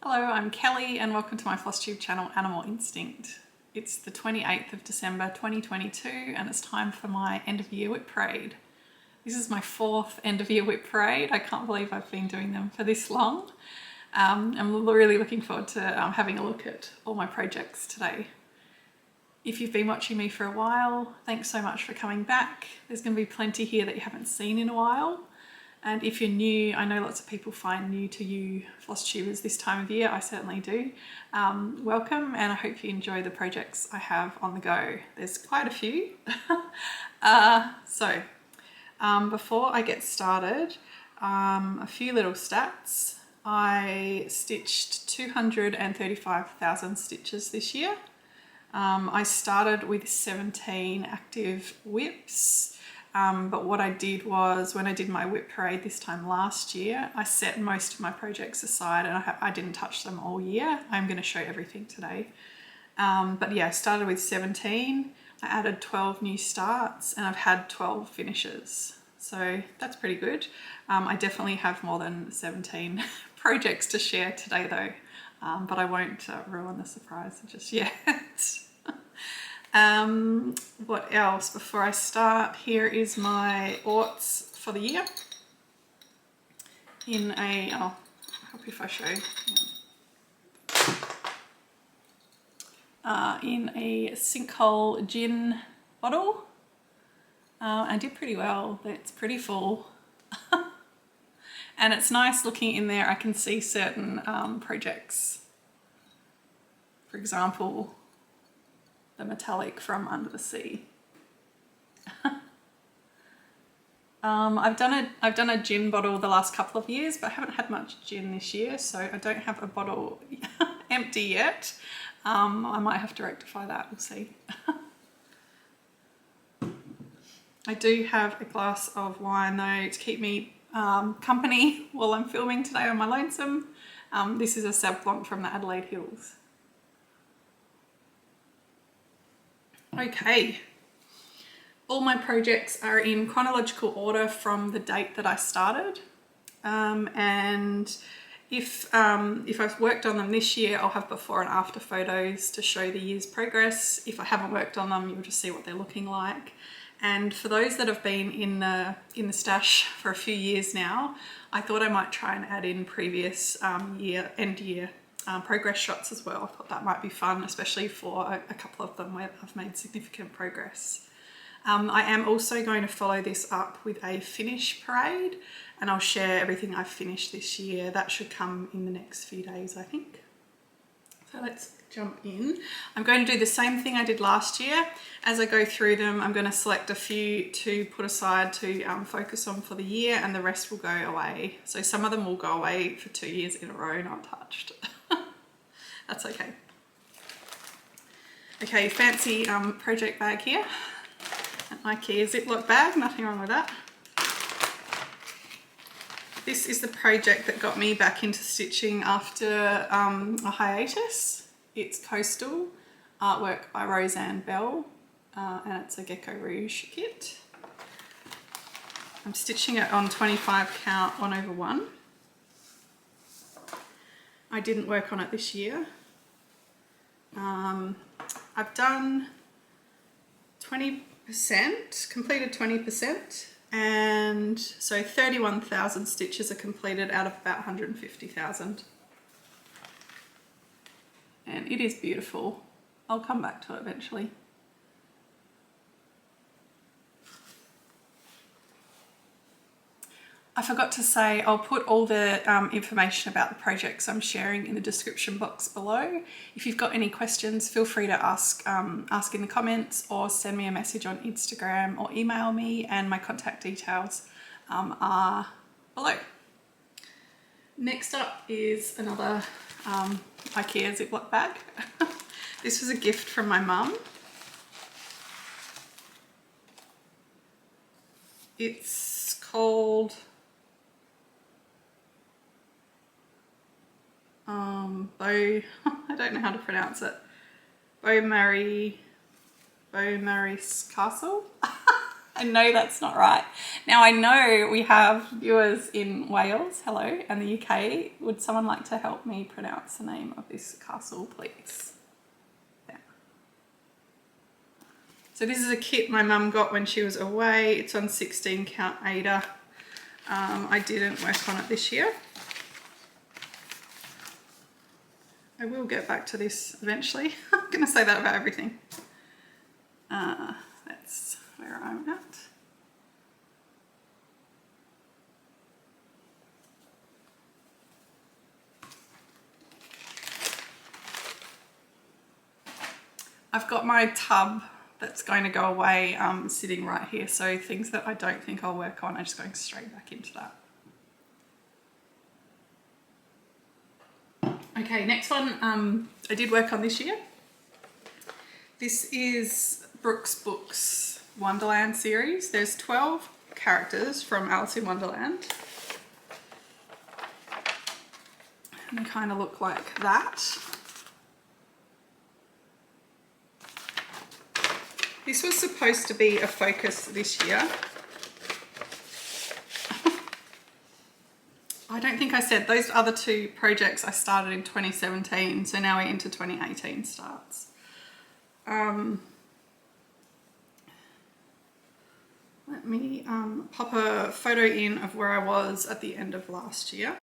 Hello, I'm Kelly and welcome to my Flosstube channel Animal Instinct. It's the 28th of December 2022 and it's time for my end of year WIP Parade. This is my fourth end of year WIP Parade. I can't believe I've been doing them for this long. I'm really looking forward to having a look at all my projects today. If you've been watching me for a while, thanks so much for coming back. There's going to be plenty here that you haven't seen in a while. And if you're new, I know lots of people find new to you Flosstubers this time of year. I certainly do. Welcome, and I hope you enjoy the projects I have on the go. There's quite a few. Before I get started, a few little stats. I stitched 235,000 stitches this year. I started with 17 active WIPs. But what I did was, when I did my WIP Parade this time last year, I set most of my projects aside and I didn't touch them all year. I'm going to show everything today. But yeah, I started with 17. I added 12 new starts and I've had 12 finishes. So that's pretty good. I definitely have more than 17 projects to share today though, but I won't ruin the surprise just yet. What else? Before I start, here is my orts for the year in a, I'll help if I show, in a sinkhole gin bottle. I did pretty well. It's pretty full. And it's nice looking in there. I can see certain projects. For example, the metallic from Under the Sea. I've done a gin bottle the last couple of years, but I haven't had much gin this year, so I don't have a bottle empty yet. I might have to rectify that, we'll see. I do have a glass of wine though to keep me company while I'm filming today on my lonesome. This is a Sauv Blanc from the Adelaide Hills. Okay, all my projects are in chronological order from the date that I started, and if I've worked on them this year, I'll have before and after photos to show the year's progress. If I haven't worked on them, you'll just see what they're looking like. And for those that have been in the stash for a few years now, I thought I might try and add in previous end year progress shots as well. I thought that might be fun, especially for a couple of them where I've made significant progress. I am also going to follow this up with a finish parade, and I'll share everything I've finished this year. That should come in the next few days, I think. So let's jump in. I'm going to do the same thing I did last year. As I go through them, I'm going to select a few to put aside to focus on for the year, and the rest will go away. So some of them will go away for 2 years in a row, not touched. That's okay. Okay, fancy project bag here. An IKEA Ziploc bag, nothing wrong with that. This is the project that got me back into stitching after a hiatus. It's Coastal, artwork by Roxanne and it's a Gecko Rouge kit. I'm stitching it on 25 count 1/1. I didn't work on it this year. I've done 20%, completed 20%, and so 31,000 stitches are completed out of about 150,000. And it is beautiful. I'll come back to it eventually. I forgot to say, I'll put all the information about the projects I'm sharing in the description box below. If you've got any questions, feel free to ask in the comments or send me a message on Instagram or email me, and my contact details are below. Next up is another IKEA Ziploc bag. This was a gift from my mum. It's called I don't know how to pronounce it. Beaumaris Castle. I know that's not right. Now I know we have viewers in Wales, hello, and the UK. Would someone like to help me pronounce the name of this castle, please? Yeah. So this is a kit my mum got when she was away. It's on 16 count Ada. I didn't work on it this year. I will get back to this eventually. I'm going to say that about everything. That's where I'm at. I've got my tub that's going to go away sitting right here, so things that I don't think I'll work on are just going straight back into that. Okay, next one I did work on this year. This is Brooke's Books Wonderland series. There's 12 characters from Alice in Wonderland. And they kind of look like that. This was supposed to be a focus this year. I don't think I said those other two projects I started in 2017, so now we're into 2018 starts. Let me pop a photo in of where I was at the end of last year.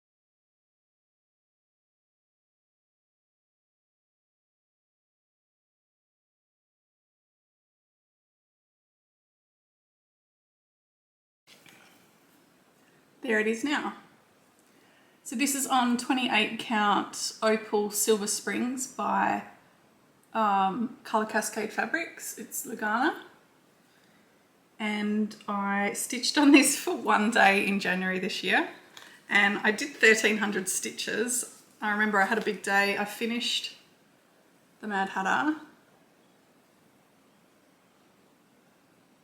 There it is now. So this is on 28 count Opal Silver Springs by Colour Cascade Fabrics. It's Lugana. And I stitched on this for one day in January this year. And I did 1,300 stitches. I remember I had a big day. I finished the Mad Hatter.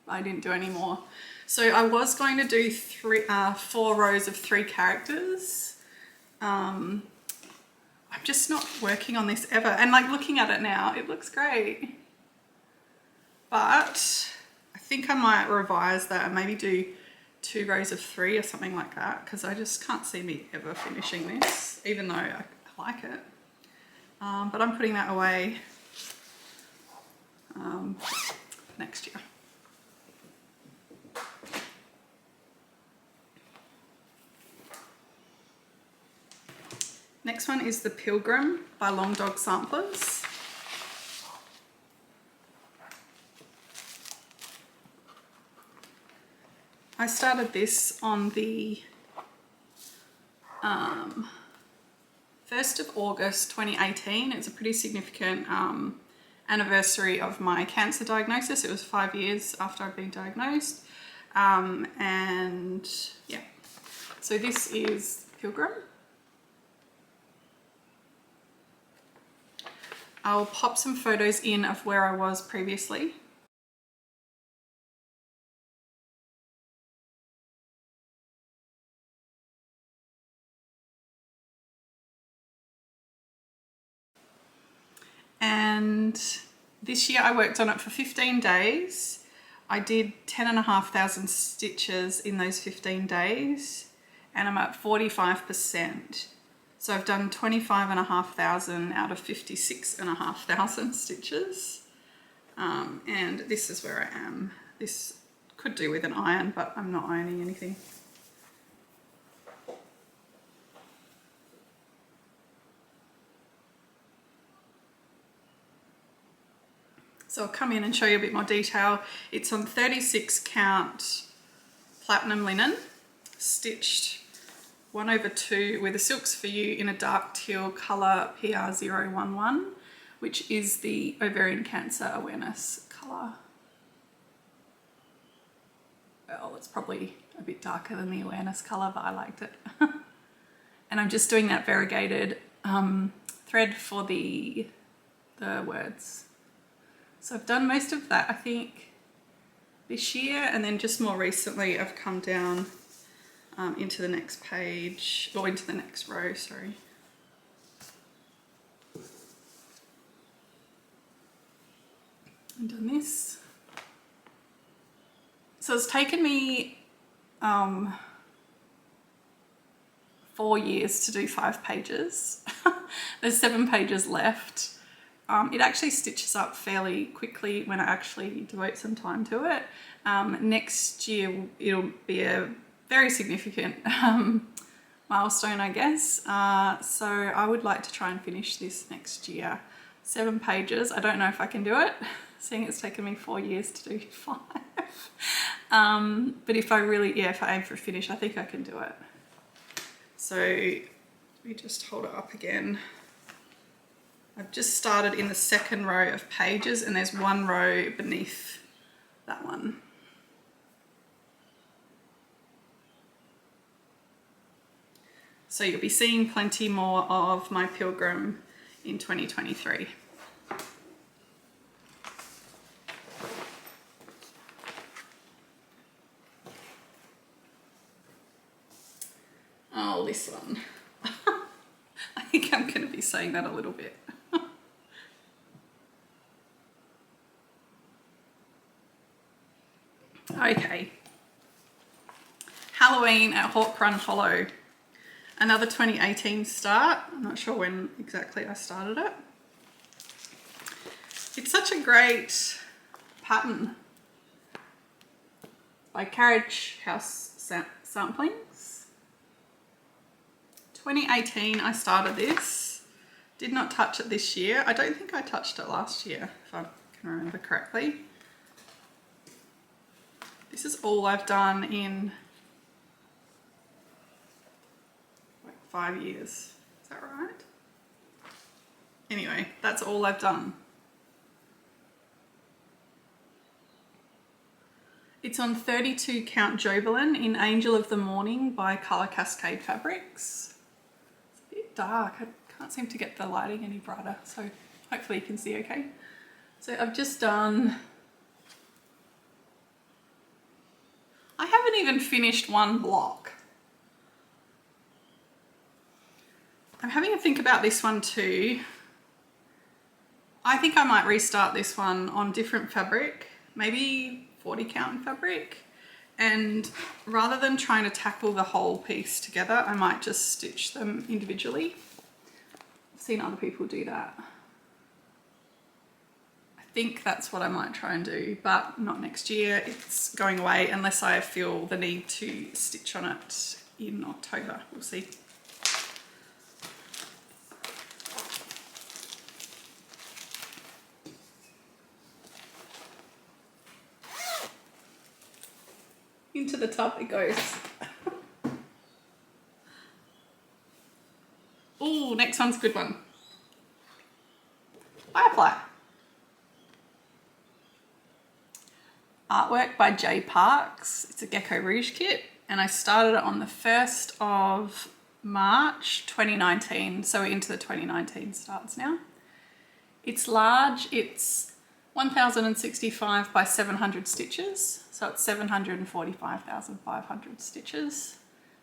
I didn't do any more. So I was going to do 4 rows of 3 characters. I'm just not working on this ever. And like looking at it now, it looks great. But I think I might revise that and maybe do 2 rows of 3 or something like that, because I just can't see me ever finishing this, even though I like it. But I'm putting that away next year. Next one is the Pilgrim by Long Dog Samplers. I started this on the 1st of August 2018. It's a pretty significant anniversary of my cancer diagnosis. It was 5 years after I'd been diagnosed. And yeah, so this is Pilgrim. I'll pop some photos in of where I was previously. And this year I worked on it for 15 days. I did 10,500 stitches in those 15 days and I'm at 45%. So I've done 25,500 out of 56,500 stitches. And this is where I am. This could do with an iron, but I'm not ironing anything. So I'll come in and show you a bit more detail. It's on 36 count platinum linen, stitched 1/2 with a Silks For You in a dark teal colour PR011, which is the ovarian cancer awareness colour. Well, it's probably a bit darker than the awareness colour, but I liked it. And I'm just doing that variegated thread for the words. So I've done most of that, I think, this year, and then just more recently I've come down into the next page, or into the next row, sorry. And done this. So it's taken me 4 years to do 5 pages. There's 7 pages left. It actually stitches up fairly quickly when I actually devote some time to it. Next year it'll be a very significant milestone, I guess. So I would like to try and finish this next year. 7 pages. I don't know if I can do it, seeing it's taken me 4 years to do 5. But if I aim for a finish, I think I can do it. So let me just hold it up again. I've just started in the second row of pages and there's one row beneath that one. So you'll be seeing plenty more of my Pilgrim in 2023. Oh, this one. I think I'm going to be saying that a little bit. Okay. Halloween at Hawk Run Hollow. Another 2018 start. I'm not sure when exactly I started it. It's such a great pattern by Carriage House Samplings. 2018 I started this. Did not touch it this year. I don't think I touched it last year, if I can remember correctly. This is all I've done in like 5 years. Is that right? Anyway, that's all I've done. It's on 32 count Jovelin in Angel of the Morning by Colour Cascade Fabrics. It's a bit dark. I can't seem to get the lighting any brighter, so hopefully you can see okay. So I've just done... I haven't even finished one block. I'm having a think about this one too. I think I might restart this one on different fabric, maybe 40 count fabric. And rather than trying to tackle the whole piece together, I might just stitch them individually. I've seen other people do that. I think that's what I might try and do, but not next year. It's going away unless I feel the need to stitch on it in October. We'll see. Into the tub it goes. Ooh, next one's a good one. Firefly. Artwork by J Parks. It's a Gecko Rouge kit and I started it on the 1st of March 2019, so we're into the 2019 starts now. It's large, it's 1065 by 700 stitches, so it's 745,500 stitches.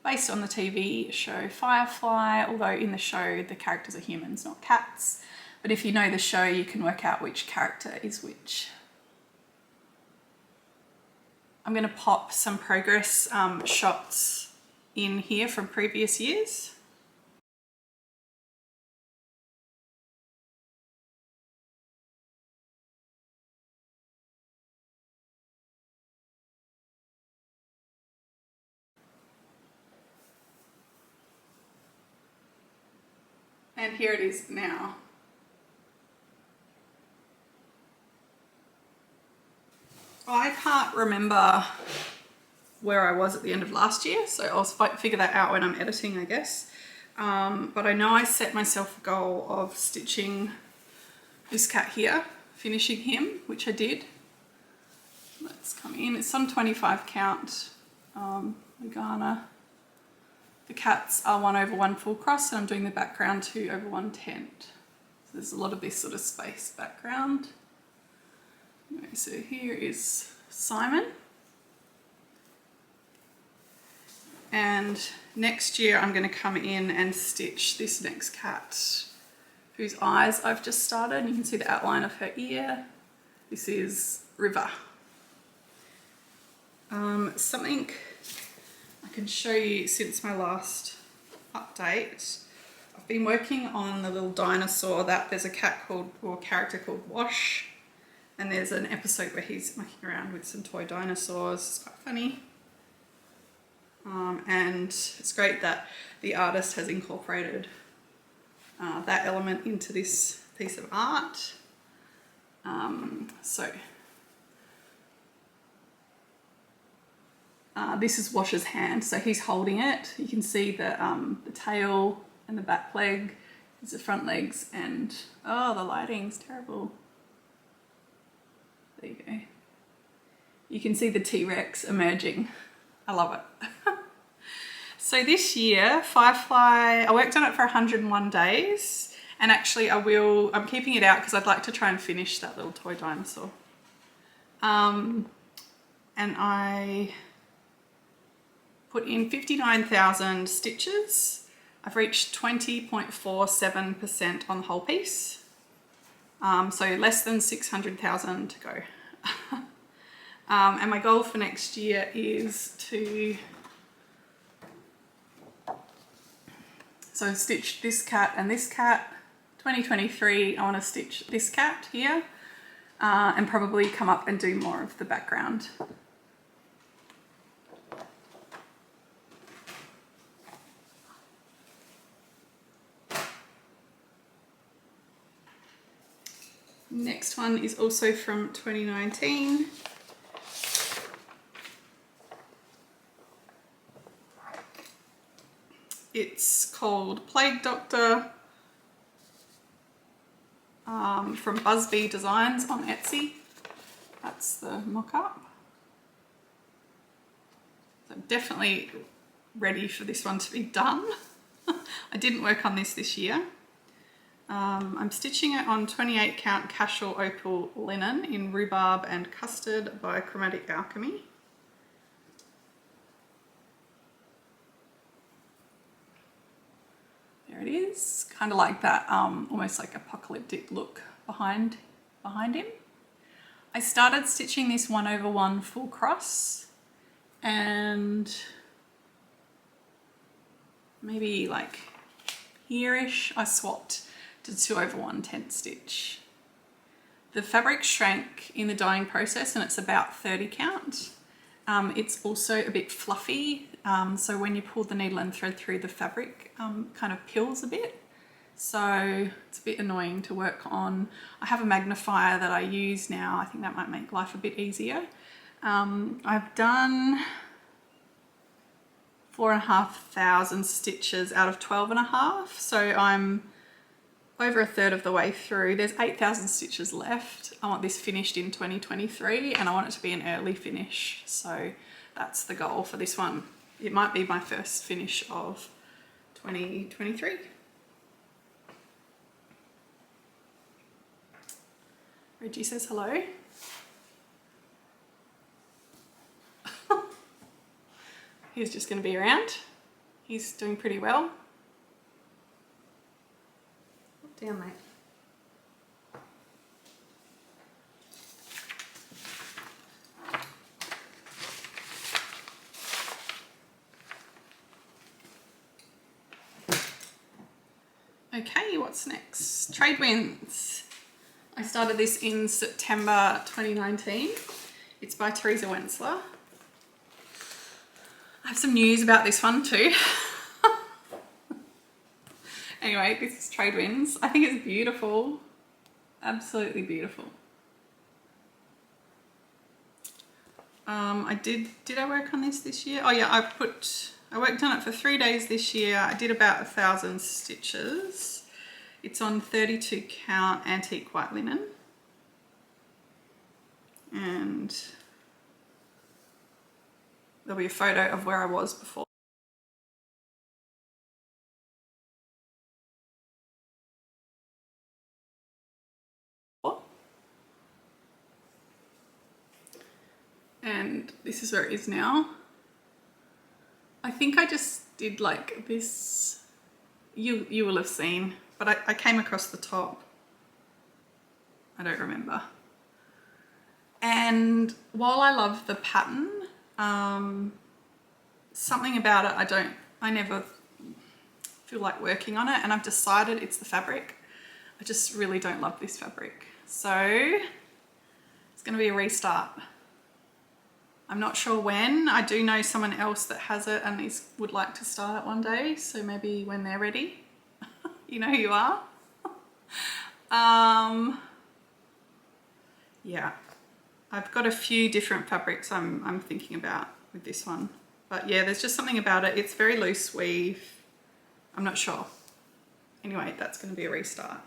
Based on the TV show Firefly, although in the show the characters are humans, not cats. But if you know the show, you can work out which character is which. I'm going to pop some progress shots in here from previous years. And here it is now. I can't remember where I was at the end of last year, so I'll figure that out when I'm editing, I guess. But I know I set myself a goal of stitching this cat here, finishing him, which I did. Let's come in. It's on 25 count Lugana. The cats are 1/1 full cross and I'm doing the background 2/1 tent. So there's a lot of this sort of space background. Okay, so here is Simon. And next year I'm going to come in and stitch this next cat whose eyes I've just started. And you can see the outline of her ear. This is River. Something I can show you since my last update. I've been working on the little dinosaur that there's a character called Wash, and there's an episode where he's mucking around with some toy dinosaurs. It's quite funny. And it's great that the artist has incorporated that element into this piece of art. This is Wash's hand, so he's holding it. You can see the tail and the back leg. There's the front legs, and oh, the lighting's terrible. There you go. You can see the T-Rex emerging. I love it. So this year, Firefly, I worked on it for 101 days, and actually I'm keeping it out because I'd like to try and finish that little toy dinosaur. And I put in 59,000 stitches. I've reached 20.47% on the whole piece. So less than 600,000 to go. And my goal for next year is to stitch this cat and this cat. 2023, I want to stitch this cat here, and probably come up and do more of the background. Next one is also from 2019. It's called Plague Doctor, from Buzzbee Designs on Etsy. That's the mock-up. So I'm definitely ready for this one to be done. I didn't work on this year. I'm stitching it on 28 count casual opal linen in rhubarb and custard by Chromatic Alchemy. There it is, kind of like that, almost like apocalyptic look behind him. I started stitching this 1/1 full cross, and maybe like here-ish I swapped to 2/1 10th stitch. The fabric shrank in the dyeing process, and it's about 30 count. It's also a bit fluffy, so when you pull the needle and thread through, the fabric kind of pills a bit. So it's a bit annoying to work on. I have a magnifier that I use now. I think that might make life a bit easier. I've done 4,500 stitches out of 12.5, so I'm over a third of the way through. There's 8,000 stitches left. I want this finished in 2023, and I want it to be an early finish, so that's the goal for this one. It might be my first finish of 2023. Reggie says hello. He's just going to be around. He's doing pretty well. Down, mate. Okay, what's next? Tradewinds. I started this in September 2019. It's by Teresa Wentzler. I have some news about this one too. Anyway, this is Tradewinds. I think it's beautiful. Absolutely beautiful. Did I work on this year? Oh yeah, I worked on it for 3 days this year. I did about 1,000 stitches. It's on 32 count antique white linen. And there'll be a photo of where I was before. And this is where it is now. I think I just did like this, you will have seen, but I came across the top. I don't remember. And while I love the pattern, Something about it, I never feel like working on it, and I've decided it's the fabric. I just really don't love this fabric. So it's going to be a restart. I'm not sure when. I do know someone else that has it and would like to start it one day, so maybe when they're ready. You know who you are. Yeah, I've got a few different fabrics I'm thinking about with this one, but yeah, there's just something about it. It's very loose weave. I'm not sure. Anyway, that's going to be a restart.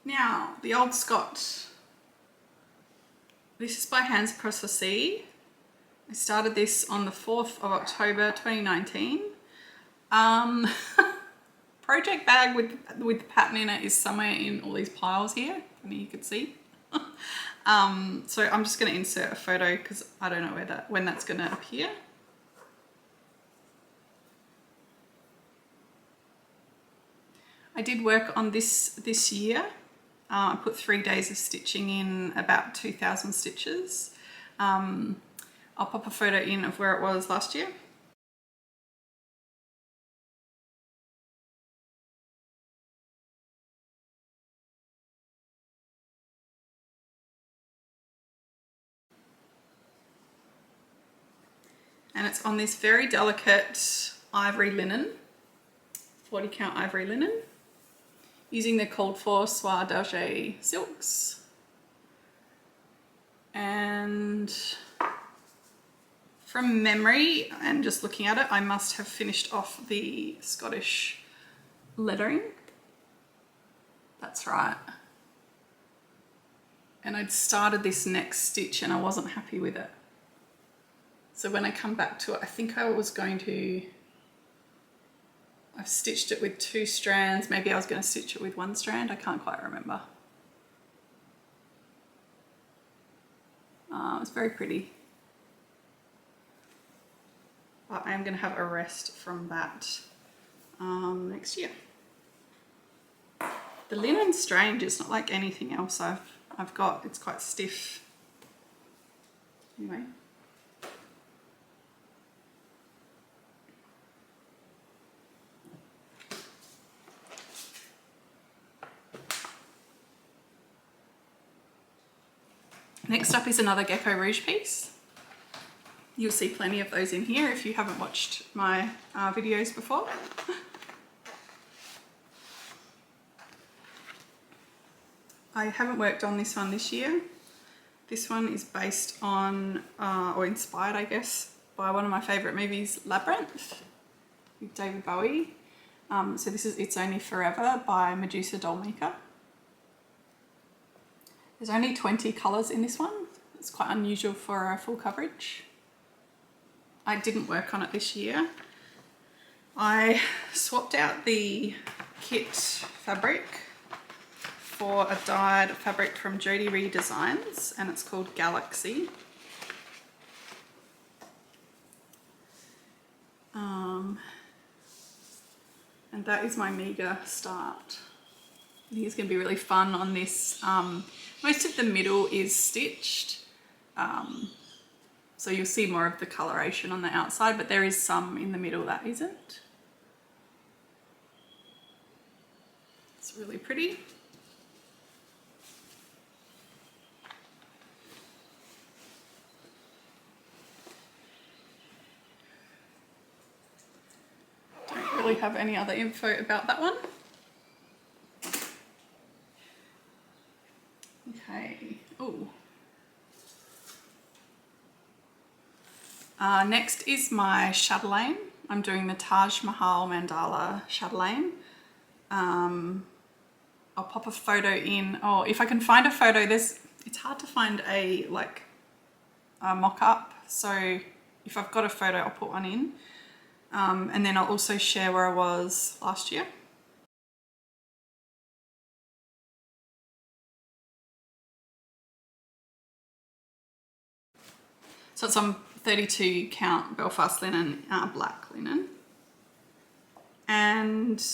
Now, the old Scot. This is by Hands Across the Sea. I started this on the 4th of October 2019. Project bag with the pattern in it is somewhere in all these piles here. I mean, you could see. So I'm just going to insert a photo because I don't know when that's going to appear. I did work on this year. I put 3 days of stitching in about 2,000 stitches. I'll pop a photo in of where it was last year. And it's on this very delicate ivory linen, 40 count ivory linen, using the called for Soie d'Alger silks. And from memory, and just looking at it, I must have finished off the Scottish lettering. That's right. And I'd started this next stitch and I wasn't happy with it. So when I come back to it, I think I was going to, I've stitched it with 2 strands. Maybe I was going to stitch it with 1 strand. I can't quite remember. It's very pretty. But I am going to have a rest from that next year. The linen's strange. It's not like anything else I've got. It's quite stiff. Anyway. Next up is another Gecko Rouge piece. You'll see plenty of those in here if you haven't watched my videos before. I haven't worked on this one this year. This one is based on, or inspired I guess, by one of my favourite movies, Labyrinth, with David Bowie. So this is It's Only Forever by Medusa Dollmaker. There's only 20 colours in this one. It's quite unusual for a full coverage. I didn't work on it this year. I swapped out the kit fabric for a dyed fabric from Jody Redesigns, and it's called Galaxy. And that is my meagre start. I think it's going to be really fun on this. Most of the middle is stitched, so you'll see more of the coloration on the outside, but there is some in the middle that isn't. It's really pretty. Don't really have any other info about that one. Okay, ooh. Next is my Chatelaine. I'm doing the Taj Mahal Mandala Chatelaine. I'll pop a photo in, or if I can find a photo, it's hard to find a mock-up, so if I've got a photo I'll put one in. And then I'll also share where I was last year. So it's on 32 count Belfast linen, black linen. And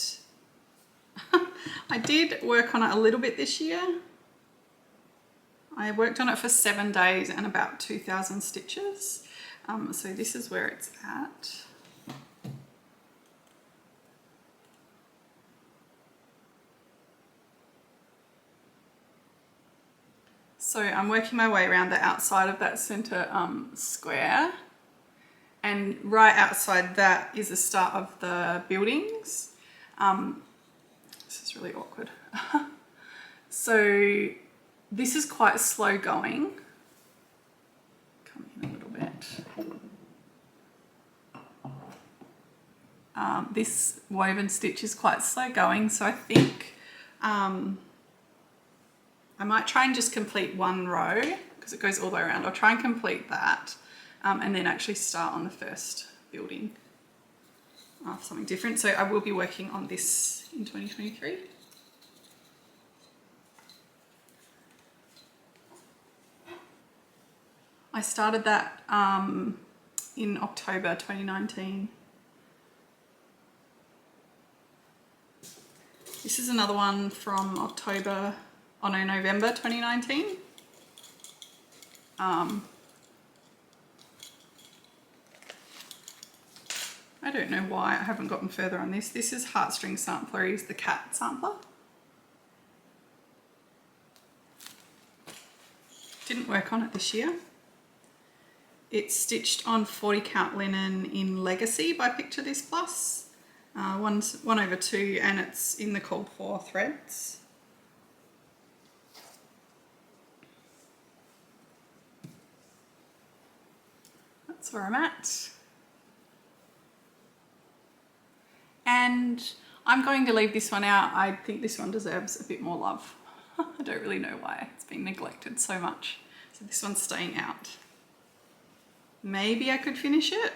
I did work on it a little bit this year. I worked on it for 7 days and about 2,000 stitches. So this is where it's at. So I'm working my way around the outside of that center square, and right outside that is the start of the buildings. This is really awkward. So this is quite slow going. Come in a little bit. This woven stitch is quite slow going, so I think I might try and just complete one row because it goes all the way around. I'll try and complete that and then actually start on the first building for something different. So I will be working on this in 2023. I started that in October 2019. This is another one from November 2019. I don't know why I haven't gotten further on this. This is Heartstring Samplery's the Cat Sampler. Didn't work on it this year. It's stitched on 40 count linen in Legacy by Picture This Plus. 1/2, and it's in the called for threads. That's where I'm at. And I'm going to leave this one out. I think this one deserves a bit more love. I don't really know why it's been neglected so much. So this one's staying out. Maybe I could finish it.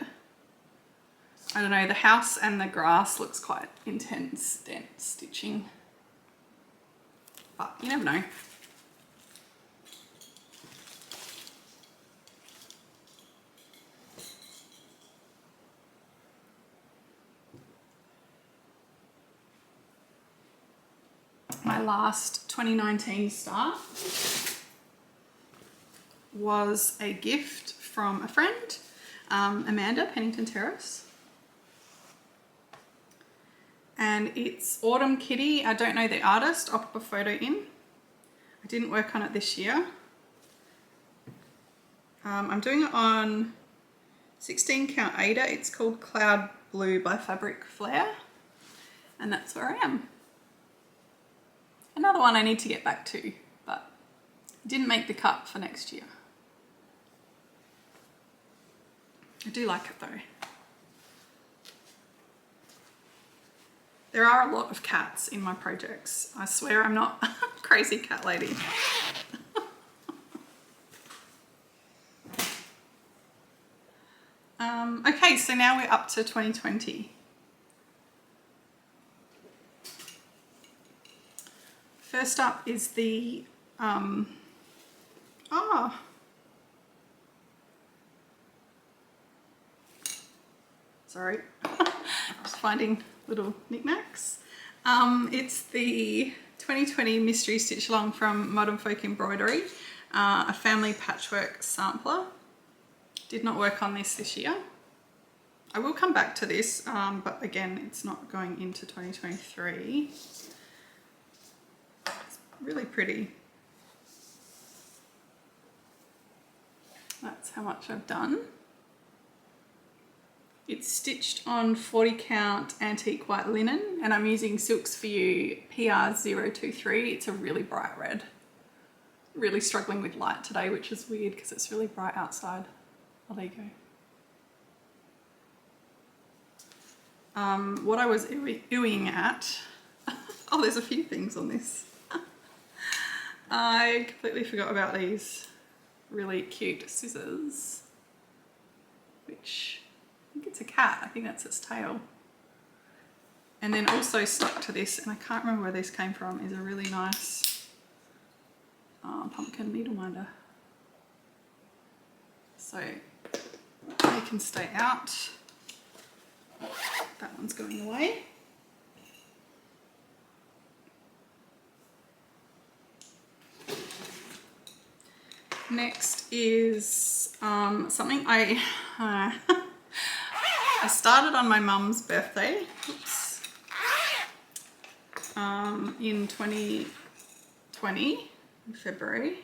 I don't know, the house and the grass looks quite intense, dense stitching. But you never know. My last 2019 start was a gift from a friend, Amanda, Pennington Terrace. And it's Autumn Kitty. I don't know the artist. I'll put a photo in. I didn't work on it this year. I'm doing it on 16 count Ada. It's called Cloud Blue by Fabric Flare. And that's where I am. Another one I need to get back to, but didn't make the cut for next year. I do like it though. There are a lot of cats in my projects. I swear I'm not a crazy cat lady. Okay, so now we're up to 2020. First up is the, sorry, just finding little knickknacks. It's the 2020 Mystery Stitch Along from Modern Folk Embroidery, a family patchwork sampler. Did not work on this year. I will come back to this, but again, it's not going into 2023. It's really pretty. That's how much I've done. It's stitched on 40 count antique white linen, and I'm using Silks For You PR023. It's a really bright red. Really struggling with light today, which is weird because it's really bright outside. Oh, there you go. What I was oohing at, oh, there's a few things on this. I completely forgot about these really cute scissors, which I think it's a cat. I think that's its tail. And then also stuck to this, and I can't remember where this came from, is a really nice pumpkin needle minder. So they can stay out. That one's going away. Next is something I I started on my mum's birthday. Oops. In 2020, in February.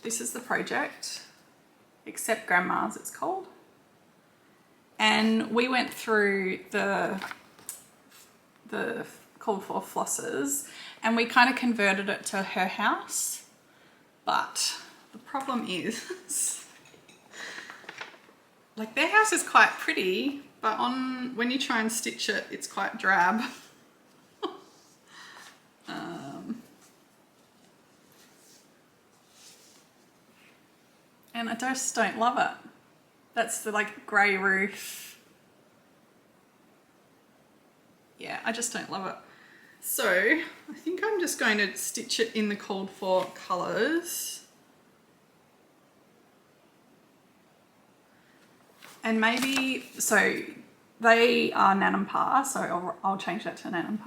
This is the project, Except Grandma's it's called. And we went through the called for flosses and we kind of converted it to her house. But the problem is, like, their house is quite pretty, but when you try and stitch it, it's quite drab. And I just don't love it. That's the like grey roof. Yeah, I just don't love it. So I think I'm just going to stitch it in the called for colours. And maybe, so they are Nanam, so I'll change that to Nanam.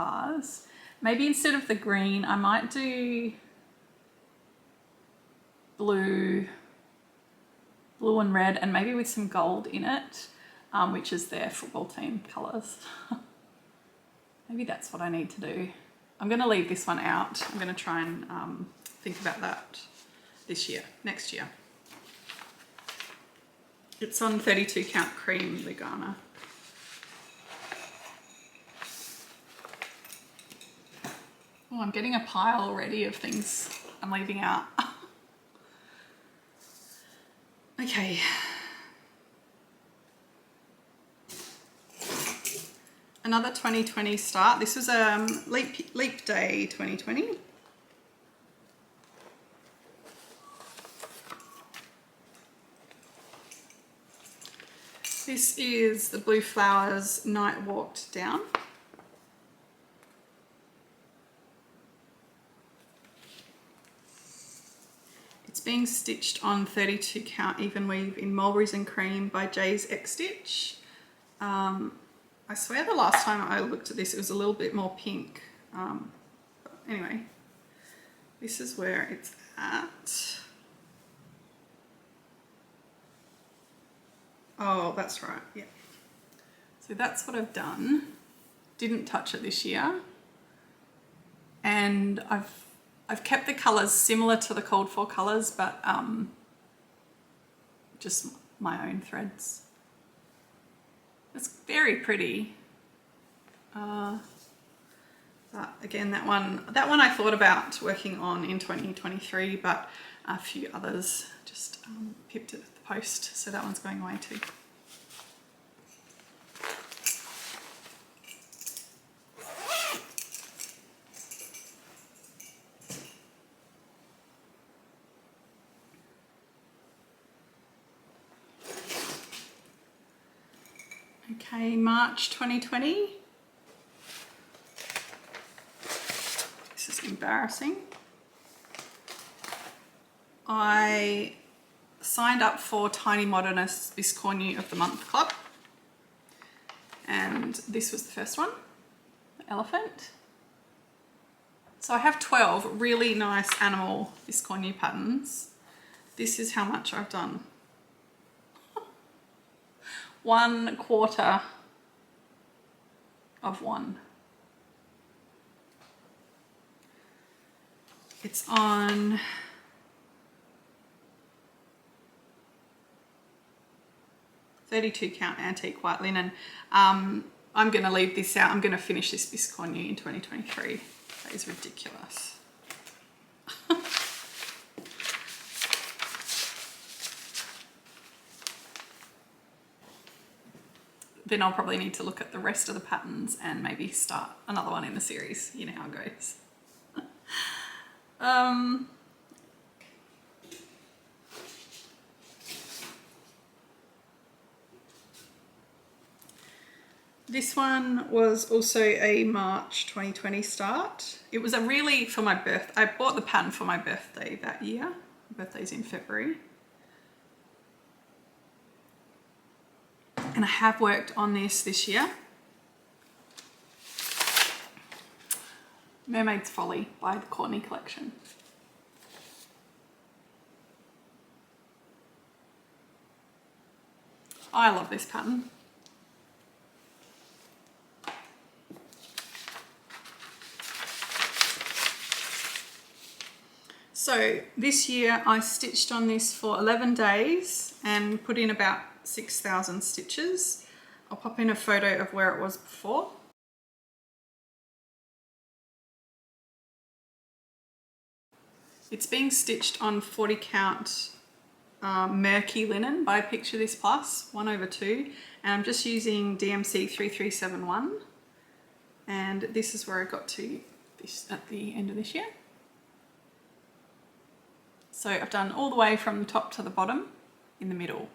Maybe instead of the green, I might do blue and red, and maybe with some gold in it, which is their football team colours. Maybe that's what I need to do. I'm going to leave this one out. I'm going to try and think about that next year. It's on 32 count cream Lugana. Oh, I'm getting a pile already of things I'm leaving out. Okay. Another 2020 start. This was Leap Day 2020. This is the Blue Flowers Night Walked Down. It's being stitched on 32 count even weave in Mulberries and Cream by Jay's X Stitch. I swear the last time I looked at this it was a little bit more pink. But anyway, this is where it's at. Oh, that's right, yeah. So that's what I've done. Didn't touch it this year. And I've kept the colours similar to the called for colours, but just my own threads. It's very pretty. But again, that one I thought about working on in 2023, but a few others just pipped at the post, so that one's going away too. Okay, March 2020. This is embarrassing. I signed up for Tiny Modernist's Biscornu of the Month Club. And this was the first one, the elephant. So I have 12 really nice animal Biscornu patterns. This is how much I've done. 1/4 of one. It's on .32 count antique white linen. I'm going to leave this out. I'm going to finish this Biscornu in 2023. That is ridiculous. Then I'll probably need to look at the rest of the patterns and maybe start another one in the series. You know how it goes. This one was also a March 2020 start. It was a really for my birthday. I bought the pattern for my birthday that year. My birthday's in February. and I have worked on this year. Mermaids Folly by the Courtney Collection. I love this pattern. So this year I stitched on this for 11 days and put in about 6,000 stitches. I'll pop in a photo of where it was before. It's being stitched on 40 count murky linen by Picture This Plus 1/2, and I'm just using DMC 3371, and this is where I got to this at the end of this year. So I've done all the way from the top to the bottom in the middle.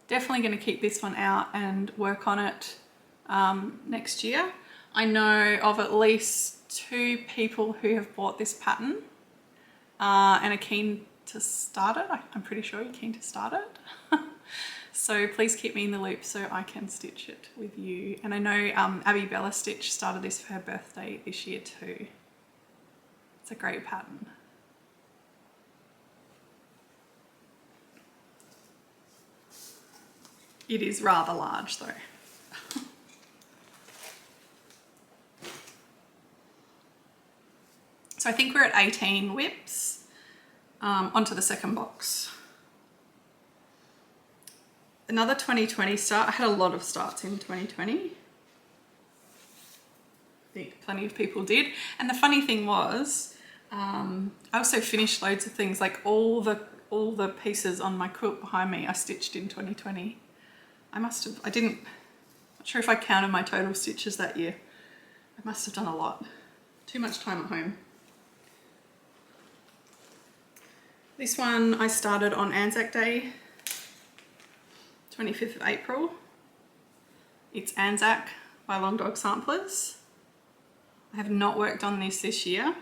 Definitely going to keep this one out and work on it next year. I know of at least 2 people who have bought this pattern and are keen to start it. I'm pretty sure you're keen to start it. So please keep me in the loop so I can stitch it with you. And I know Abby Bella Stitch started this for her birthday this year too. It's a great pattern. It is rather large though. So I think we're at 18 whips onto the second box. Another 2020 start. I had a lot of starts in 2020. I think plenty of people did. And the funny thing was, I also finished loads of things, like all the pieces on my quilt behind me I stitched in 2020. not sure if I counted my total stitches that year. I must have done a lot. Too much time at home. This one I started on Anzac Day, 25th of April. It's Anzac by Long Dog Samplers. I have not worked on this year.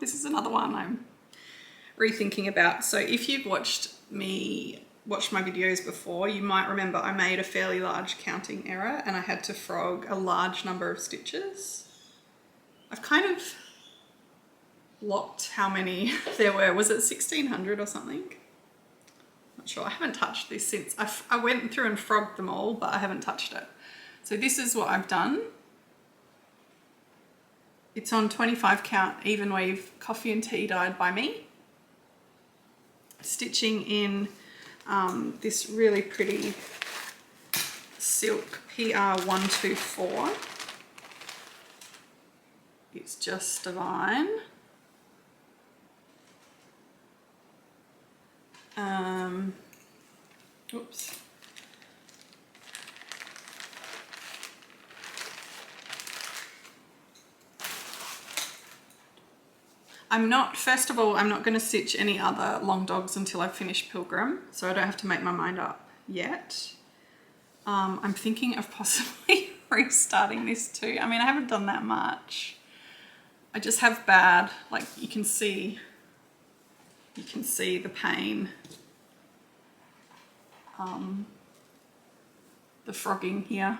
This is another one I'm rethinking about. So if you've watched my videos before, you might remember I made a fairly large counting error and I had to frog a large number of stitches. I've kind of locked how many there were. Was it 1,600 or something? Not sure. I haven't touched this since. I went through and frogged them all, but I haven't touched it. So this is what I've done. It's on 25 count even weave coffee and tea dyed by me. Stitching in this really pretty silk PR124. It's just divine. Oops. First of all, I'm not going to stitch any other long dogs until I finish Pilgrim, so I don't have to make my mind up yet. I'm thinking of possibly restarting this too. I mean, I haven't done that much. I just have bad, like you can see the pain. The frogging here.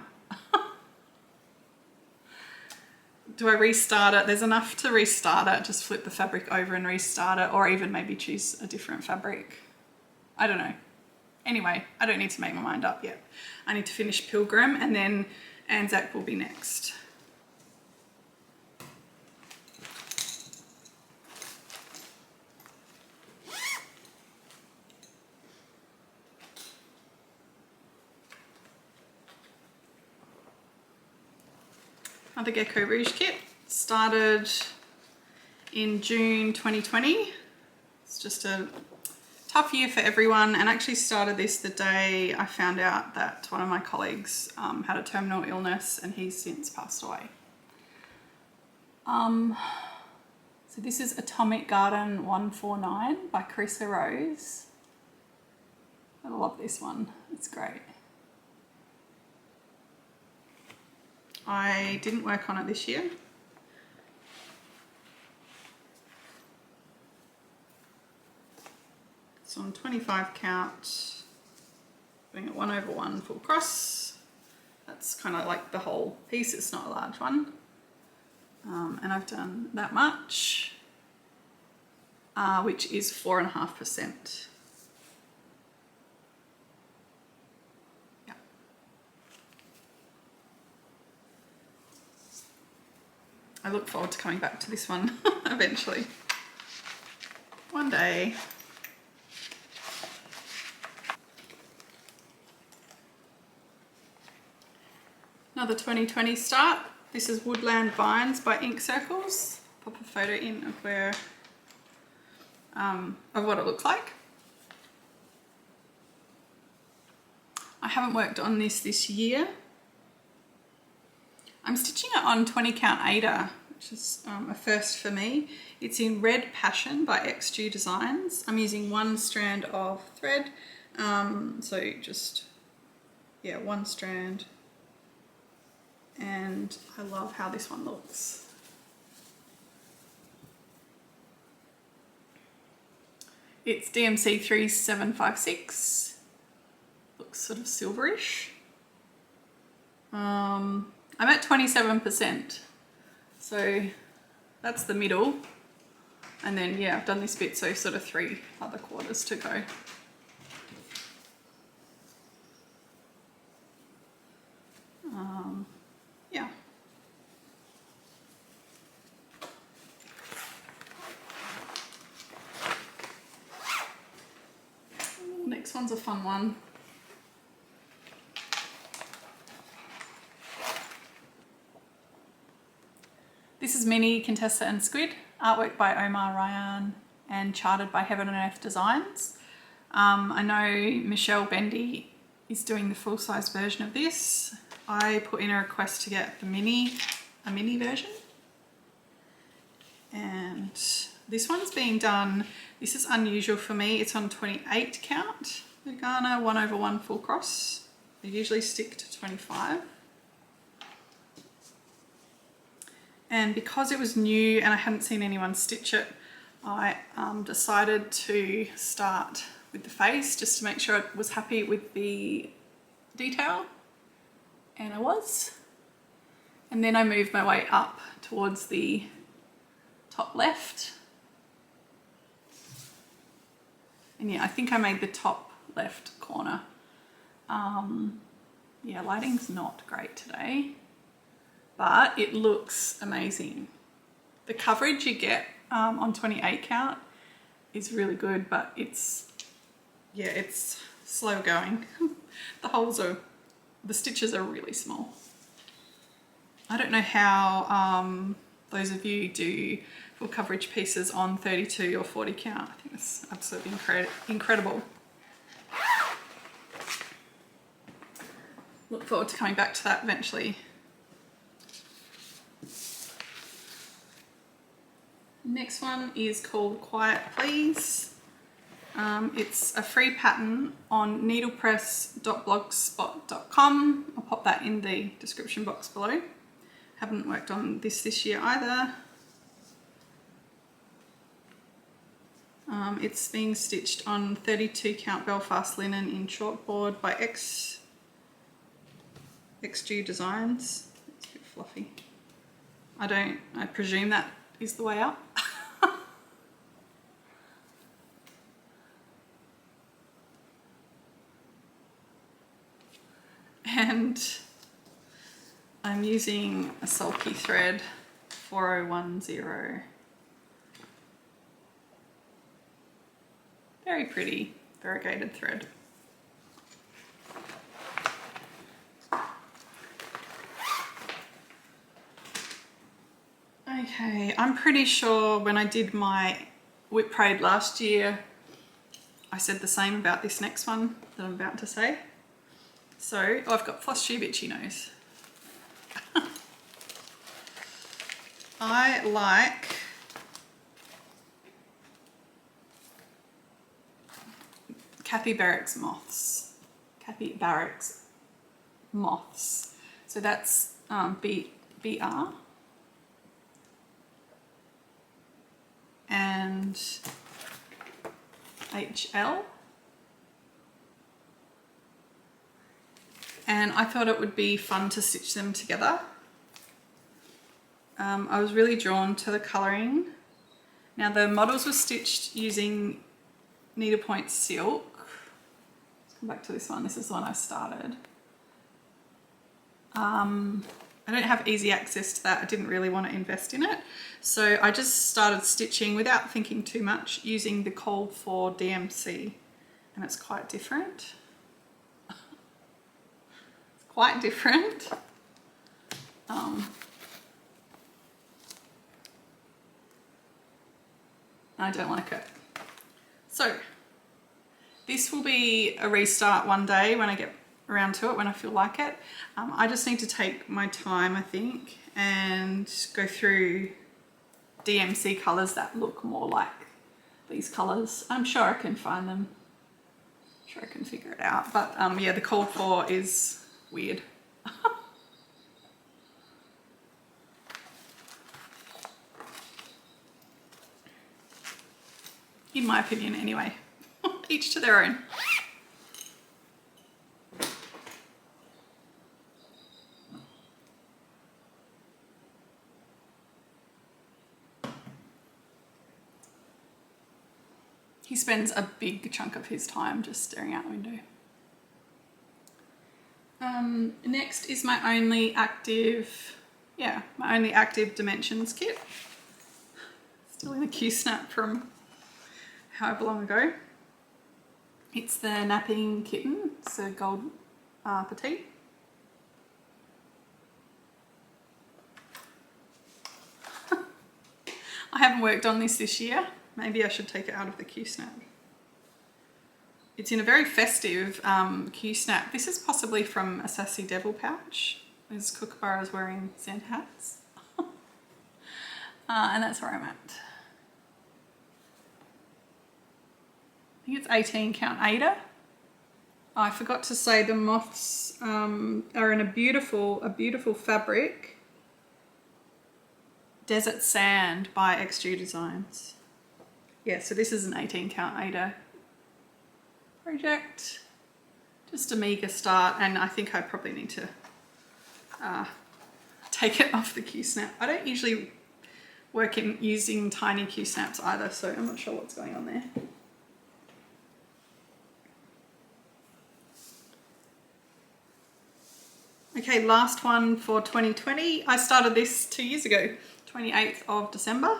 Do I restart it? There's enough to restart it. Just flip the fabric over and restart it, or even maybe choose a different fabric. I don't know. Anyway, I don't need to make my mind up yet. I need to finish Pilgrim and then Anzac will be next. Another Gecko Rouge kit, started in June 2020. It's just a tough year for everyone, and actually started this the day I found out that one of my colleagues had a terminal illness and he's since passed away. So this is Atomic Garden 149 by Carissa Rose. I love this one, it's great. I didn't work on it this year. So on 25 count, doing it 1/1 full cross. That's kind of like the whole piece, it's not a large one. And I've done that much, which is 4.5%. Yeah. I look forward to coming back to this one eventually. One day. Another 2020 start. This is Woodland Vines by Ink Circles. Pop a photo in of where, of what it looks like. I haven't worked on this year. I'm stitching it on 20 count Ada, which is a first for me. It's in Red Passion by XG Designs. I'm using 1 strand of thread, so just, yeah, 1 strand. And I love how this one looks. It's DMC 3756. Looks sort of silverish. I'm at 27%. So that's the middle. And then, yeah, I've done this bit, so sort of 3 other quarters to go. Yeah. Next one's a fun one. This is Mini Contessa and Squid, artwork by Omar Ryan and charted by Heaven and Earth Designs. I know Michelle Bendy is doing the full-size version of this. I put in a request to get the a mini version. And this one's being done, this is unusual for me, it's on 28 count, Lugana 1/1 full cross. I usually stick to 25. And because it was new and I hadn't seen anyone stitch it, I decided to start with the face just to make sure I was happy with the detail. And I was. And then I moved my way up towards the top left. And yeah, I think I made the top left corner. Yeah, lighting's not great today, but it looks amazing. The coverage you get on 28 count is really good, but it's, yeah, it's slow going. The stitches are really small. I don't know how those of you do full coverage pieces on 32 or 40 count. I think it's absolutely incredible. Look forward to coming back to that eventually. Next one is called Quiet Please. It's a free pattern on needlepress.blogspot.com. I'll pop that in the description box below. Haven't worked on this year either. It's being stitched on 32 count Belfast linen in chalkboard by XG Designs. It's a bit fluffy. I presume that is the way up. And I'm using a sulky thread 4010. Very pretty variegated thread. Okay, I'm pretty sure when I did my WIP Parade last year, I said the same about this next one that I'm about to say. So, oh, I've got Flosstube itchy nose. I like Barracks Moths. Barracks Moths. So that's BR. And HL. And I thought it would be fun to stitch them together. I was really drawn to the colouring. Now the models were stitched using needlepoint silk. Let's come back to this one. This is the one I started. I don't have easy access to that. I didn't really want to invest in it. So I just started stitching without thinking too much using the called for DMC, and it's quite different. It's quite different. I don't like it. So this will be a restart one day when I get around to it, when I feel like it. I just need to take my time, I think, and go through DMC colours that look more like these colours. I'm sure I can find them. I'm sure I can figure it out. But yeah, the call for is weird. In my opinion, anyway. Each to their own. He spends a big chunk of his time just staring out the window. Next is my only active dimensions kit. Still in a Q-snap from however long ago. It's the napping kitten. It's a gold petite. I haven't worked on this year. Maybe I should take it out of the Q-snap. It's in a very festive Q-snap. This is possibly from a Sassy Devil pouch. There's Kookaburras wearing Santa hats. And that's where I'm at. I think it's 18 count Ada. I forgot to say the moths are in a beautiful fabric. Desert Sand by XG Designs. Yeah, so this is an 18 count Ada project. Just a meagre start, and I think I probably need to take it off the Q-snap. I don't usually work in using tiny Q-snaps either, so I'm not sure what's going on there. Okay, last one for 2020. I started this 2 years ago, 28th of December,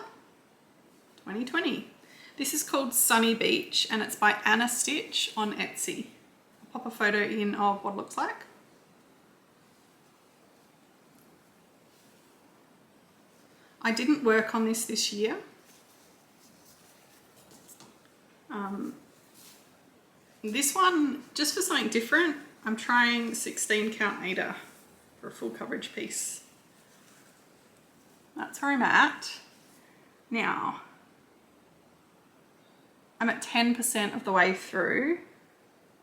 2020. This is called Sunny Beach, and it's by Anna Stitch on Etsy. I'll pop a photo in of what it looks like. I didn't work on this year. This one, just for something different, I'm trying 16 count Ada for a full coverage piece. That's where I'm at. Now, I'm at 10% of the way through.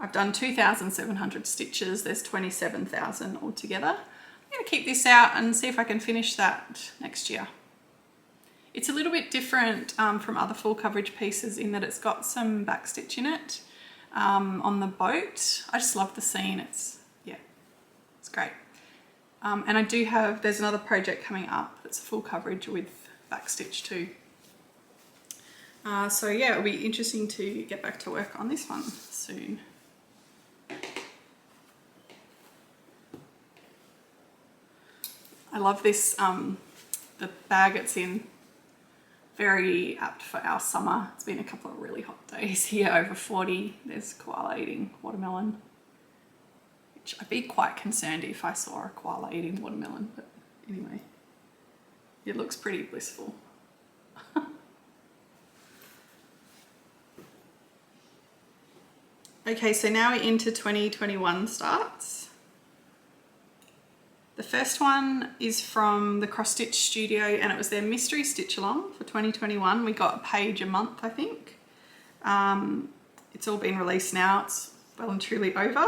I've done 2,700 stitches. There's 27,000 altogether. I'm going to keep this out and see if I can finish that next year. It's a little bit different from other full coverage pieces in that it's got some backstitch in it on the boat. I just love the scene. It's great. And I do have, there's another project coming up that's a full coverage with backstitch too. So yeah, it'll be interesting to get back to work on this one soon. I love this, the bag it's in, very apt for our summer. It's been a couple of really hot days here, over 40. There's koala eating watermelon, which I'd be quite concerned if I saw a koala eating watermelon, but anyway, it looks pretty blissful. Okay, so now we're into 2021 starts. The first one is from the Cross Stitch Studio, and it was their mystery stitch along for 2021. We got a page a month, I think. It's all been released now. It's well and truly over.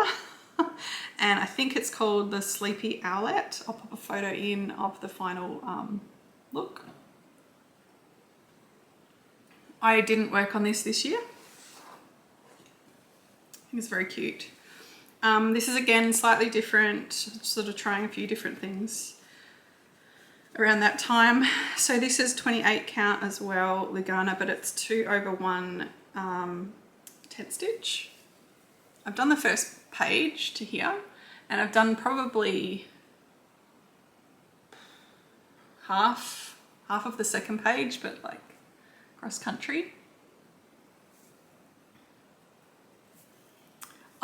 And I think it's called the Sleepy Owlet. I'll pop a photo in of the final look. I didn't work on this year. think it's very cute. This is again slightly different, sort of trying a few different things around that time. So this is 28 count as well, Lugana, but it's 2/1 10 stitch. I've done the first page to here, and I've done probably half of the second page, but like cross country.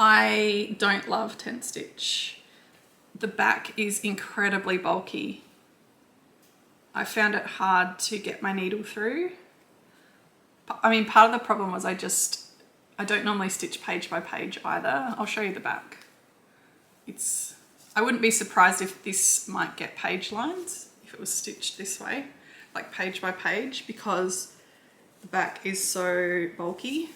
I don't love 10 stitch. The back is incredibly bulky. I found it hard to get my needle through. I mean, part of the problem was I don't normally stitch page by page either. I'll show you the back. I wouldn't be surprised if this might get page lines if it was stitched this way, like page by page, because the back is so bulky.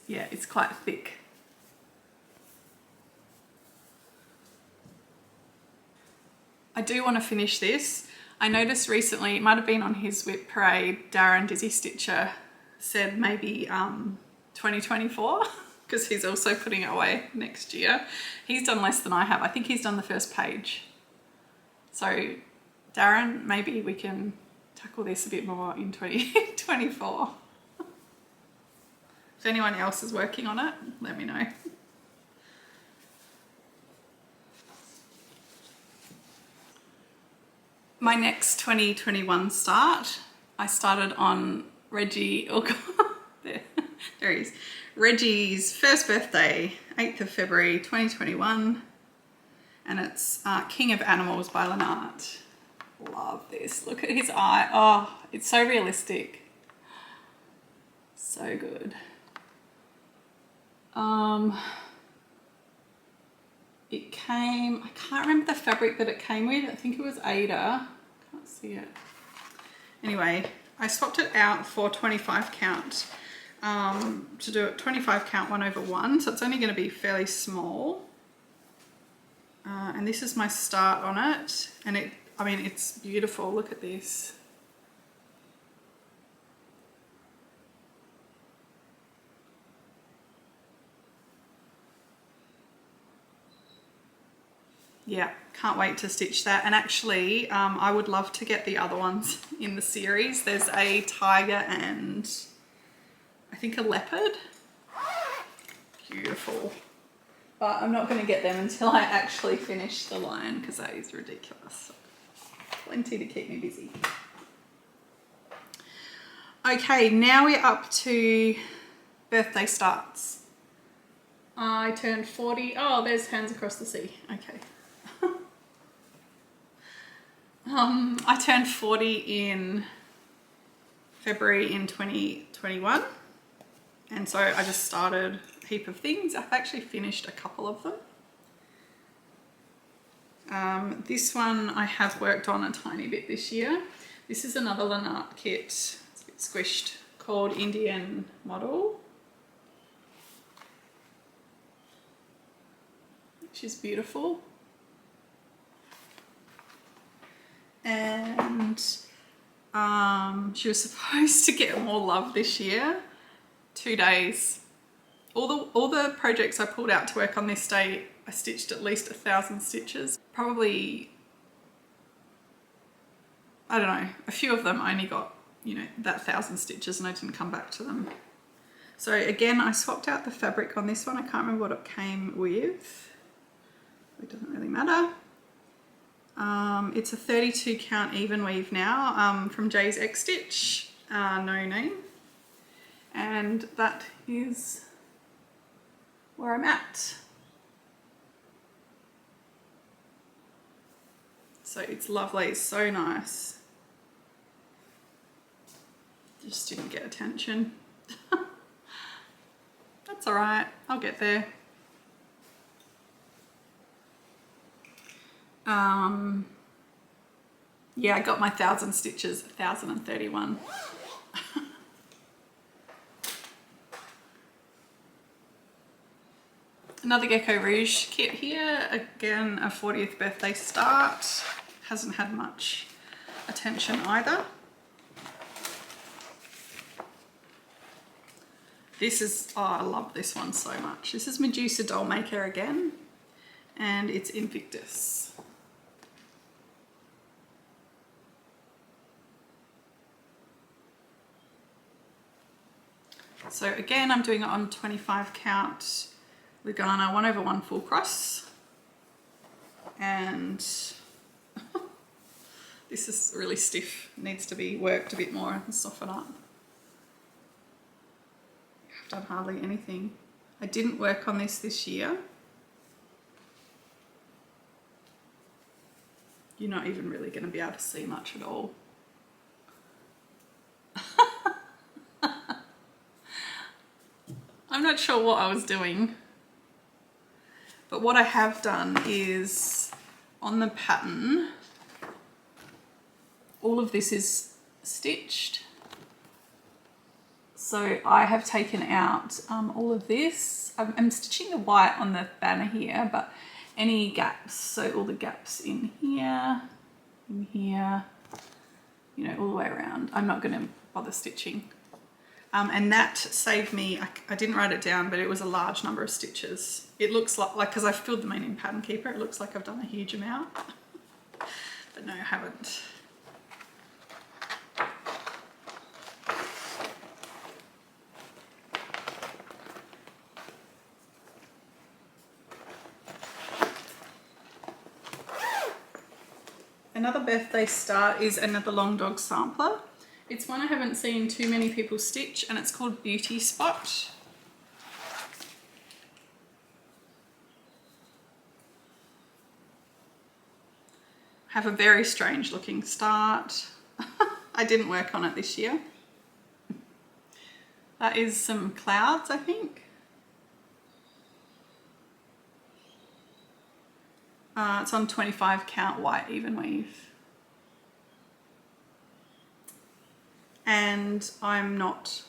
Yeah, it's quite thick. I do want to finish this. I noticed recently, it might have been on his WIP Parade, Darren Dizzy Stitcher said maybe 2024, because he's also putting it away next year. He's done less than I have. I think he's done the first page. So Darren, maybe we can tackle this a bit more in 2024. If anyone else is working on it, let me know. My next 2021 start, I started on Reggie, oh God, there he is. Reggie's first birthday, 8th of February 2021, and it's King of Animals by Lynart. Love this, look at his eye. Oh, it's so realistic. So good. It came, I can't remember the fabric that it came with. I think it was Ada. Can't see it. Anyway, I swapped it out for 25 count to do it 25 count 1/1. So it's only going to be fairly small. And this is my start on it. And I mean, it's beautiful. Look at this. Yeah, can't wait to stitch that. And actually, I would love to get the other ones in the series. There's a tiger and I think a leopard. Beautiful. But I'm not going to get them until I actually finish the line because that is ridiculous. Plenty to keep me busy. Okay, now we're up to birthday starts. I turned 40. Oh, there's Hands Across the Sea. Okay. I turned 40 in February in 2021, and so I just started a heap of things. I've actually finished a couple of them. This one I have worked on a tiny bit this year. This is another Lynart kit, it's a bit squished, called Indian Model, which is beautiful. And she was supposed to get more love this year. 2 days. All the projects I pulled out to work on this day, I stitched at least 1,000 stitches. Probably, I don't know, a few of them only got, you know, that 1,000 stitches and I didn't come back to them. So again, I swapped out the fabric on this one. I can't remember what it came with. It doesn't really matter. It's a 32 count even weave now from Jay's X Stitch, no name, and that is where I'm at. So it's lovely, it's so nice. Just didn't get attention. That's all right, I'll get there. Yeah, I got my 1,000 stitches, 1,031. Another Gecko Rouge kit here, again a 40th birthday start. Hasn't had much attention either. This is, oh, I love this one so much. This is Medusa Dollmaker again, and it's Invictus. So again, I'm doing it on 25 count Lugana 1/1 full cross, and this is really stiff, needs to be worked a bit more and soften up. I've done hardly anything. I didn't work on this year. You're not even really going to be able to see much at all. I'm not sure what I was doing, but what I have done is on the pattern, all of this is stitched. So I have taken out all of this. I'm stitching the white on the banner here, but any gaps, so all the gaps in here, you know, all the way around, I'm not going to bother stitching. And that saved me, I didn't write it down, but it was a large number of stitches. It looks like, because I filled them in Pattern Keeper, it looks like I've done a huge amount, but no, I haven't. Another birthday start is another Long Dog sampler. It's one I haven't seen too many people stitch, and it's called Beauty Spot. Have a very strange looking start. I didn't work on it this year. That is some clouds, I think. It's on 25 count white even weave. And I'm not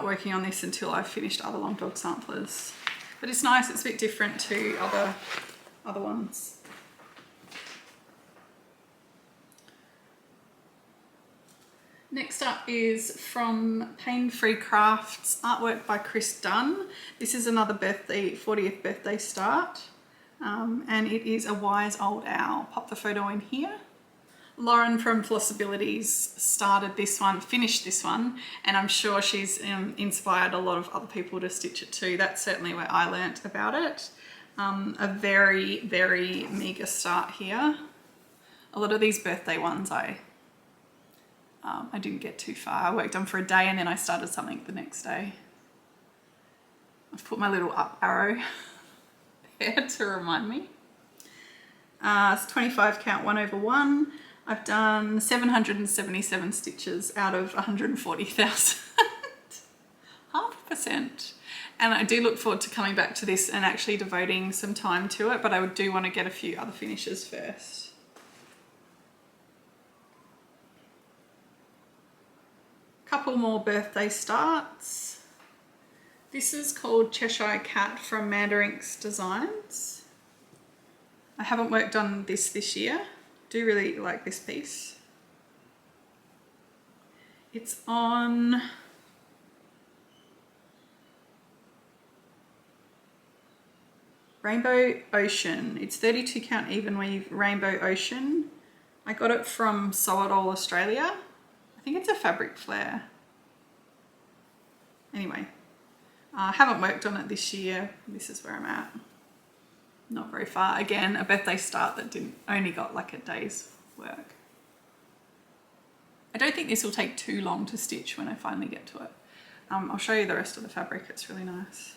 working on this until I've finished other Long Dog samplers. But it's nice, it's a bit different to other ones. Next up is from Pain Free Crafts, artwork by Chris Dunn. This is another 40th birthday start, and it is a wise old owl. Pop the photo in here. Lauren from Flossabilities started this one, finished this one, and I'm sure she's inspired a lot of other people to stitch it too. That's certainly where I learnt about it. A very, very meagre start here. A lot of these birthday ones I didn't get too far. I worked on for a day and then I started something the next day. I've put my little up arrow there to remind me. It's 25 count 1/1. I've done 777 stitches out of 140,000. 0.5%. And I do look forward to coming back to this and actually devoting some time to it, but I do want to get a few other finishes first. Couple more birthday starts. This is called Cheshire Cat from Mandarinx Designs. I haven't worked on this year. Do really like this piece. It's on Rainbow Ocean. It's 32 count even weave Rainbow Ocean. I got it from Sew It All Australia. I think it's a fabric flare. Anyway, I haven't worked on it this year. This is where I'm at. Not very far. Again, a birthday start that only got like a day's work. I don't think this will take too long to stitch when I finally get to it. I'll show you the rest of the fabric. It's really nice.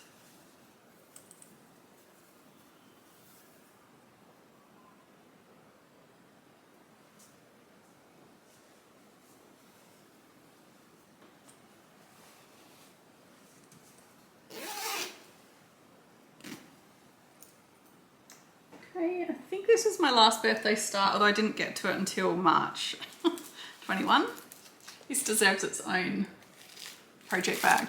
I think this is my last birthday start, although I didn't get to it until March 21. This deserves its own project bag.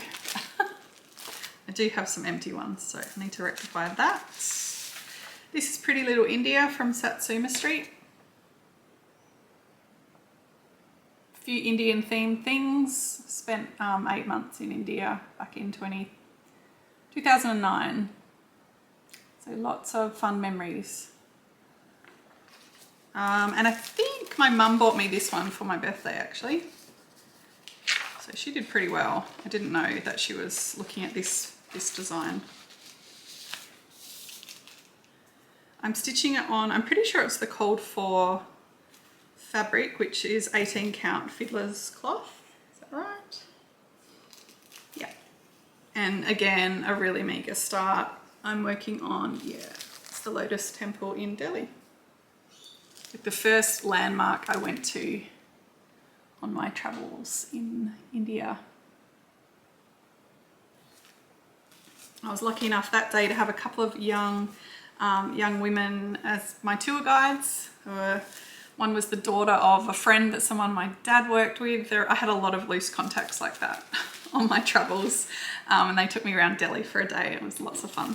I do have some empty ones, so I need to rectify that. This is Pretty Little India from Satsuma Street. few Indian themed things. Spent 8 months in India back in 2009. So lots of fun memories. And I think my mum bought me this one for my birthday actually. So she did pretty well. I didn't know that she was looking at this design. I'm stitching it on, I'm pretty sure it's the called for fabric, which is 18 count fiddler's cloth. Is that right? Yeah. And again, a really meager start. I'm working on, yeah, it's the Lotus Temple in Delhi. Like the first landmark I went to on my travels in India. I was lucky enough that day to have a couple of young women as my tour guides. One was the daughter of a friend that someone my dad worked with. I had a lot of loose contacts like that on my travels, and they took me around Delhi for a day. It was lots of fun.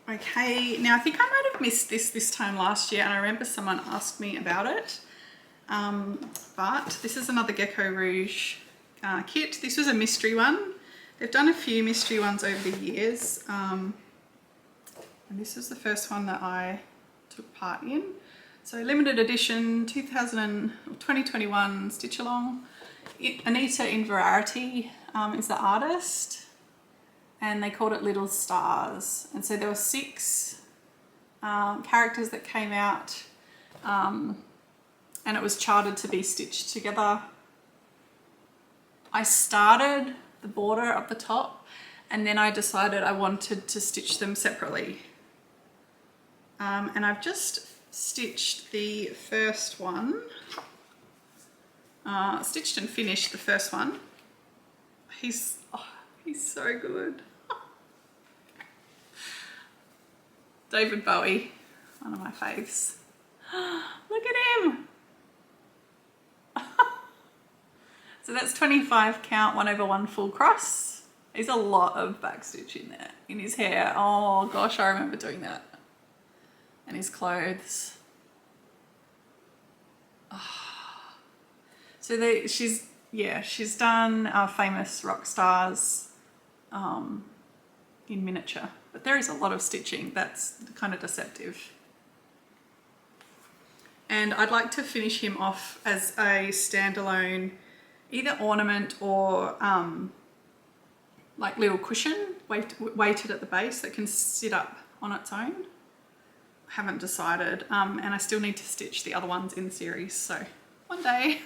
Okay, now I think I might have missed this time last year, and I remember someone asked me about it. But this is another Gecko Rouge kit. This was a mystery one. They've done a few mystery ones over the years, and this is the first one that I took part in. So limited edition 2021 stitch along. Anita in Variety is the artist, and they called it Little Stars. And so there were 6 characters that came out, and it was charted to be stitched together. I started the border up the top, and then I decided I wanted to stitch them separately. And I've just stitched the first one, stitched and finished the first one. He's so good. David Bowie, one of my faves. Look at him. So that's 25 count 1/1 full cross. There's a lot of backstitch in there, in his hair. Oh gosh, I remember doing that. And his clothes. Oh. So she's done famous rock stars in miniature, but there is a lot of stitching that's kind of deceptive. And I'd like to finish him off as a standalone, either ornament or like little cushion weighted at the base that can sit up on its own. I haven't decided, and I still need to stitch the other ones in the series, so one day.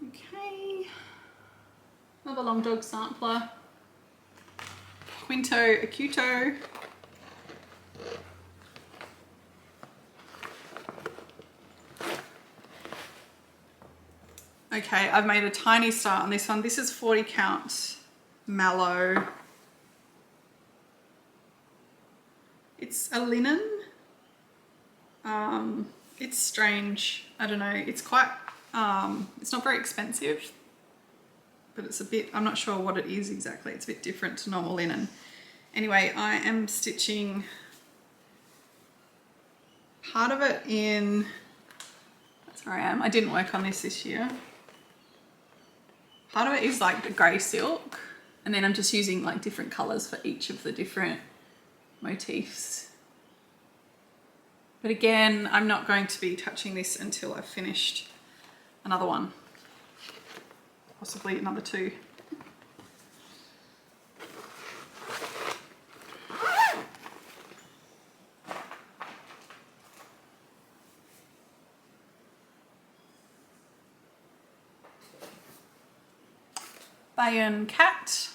Okay, another long dog sampler. Quinto Acuto. Okay, I've made a tiny start on this one. This is 40 count mallow. It's a linen. It's strange. I don't know. It's quite, it's not very expensive, but it's a bit, I'm not sure what it is exactly. It's a bit different to normal linen. Anyway, I am stitching part of it in, that's where I am. I didn't work on this year. Part of it is like the grey silk, and then I'm just using like different colours for each of the different motifs. But again, I'm not going to be touching this until I've finished another one, possibly another 2. Bayon Cat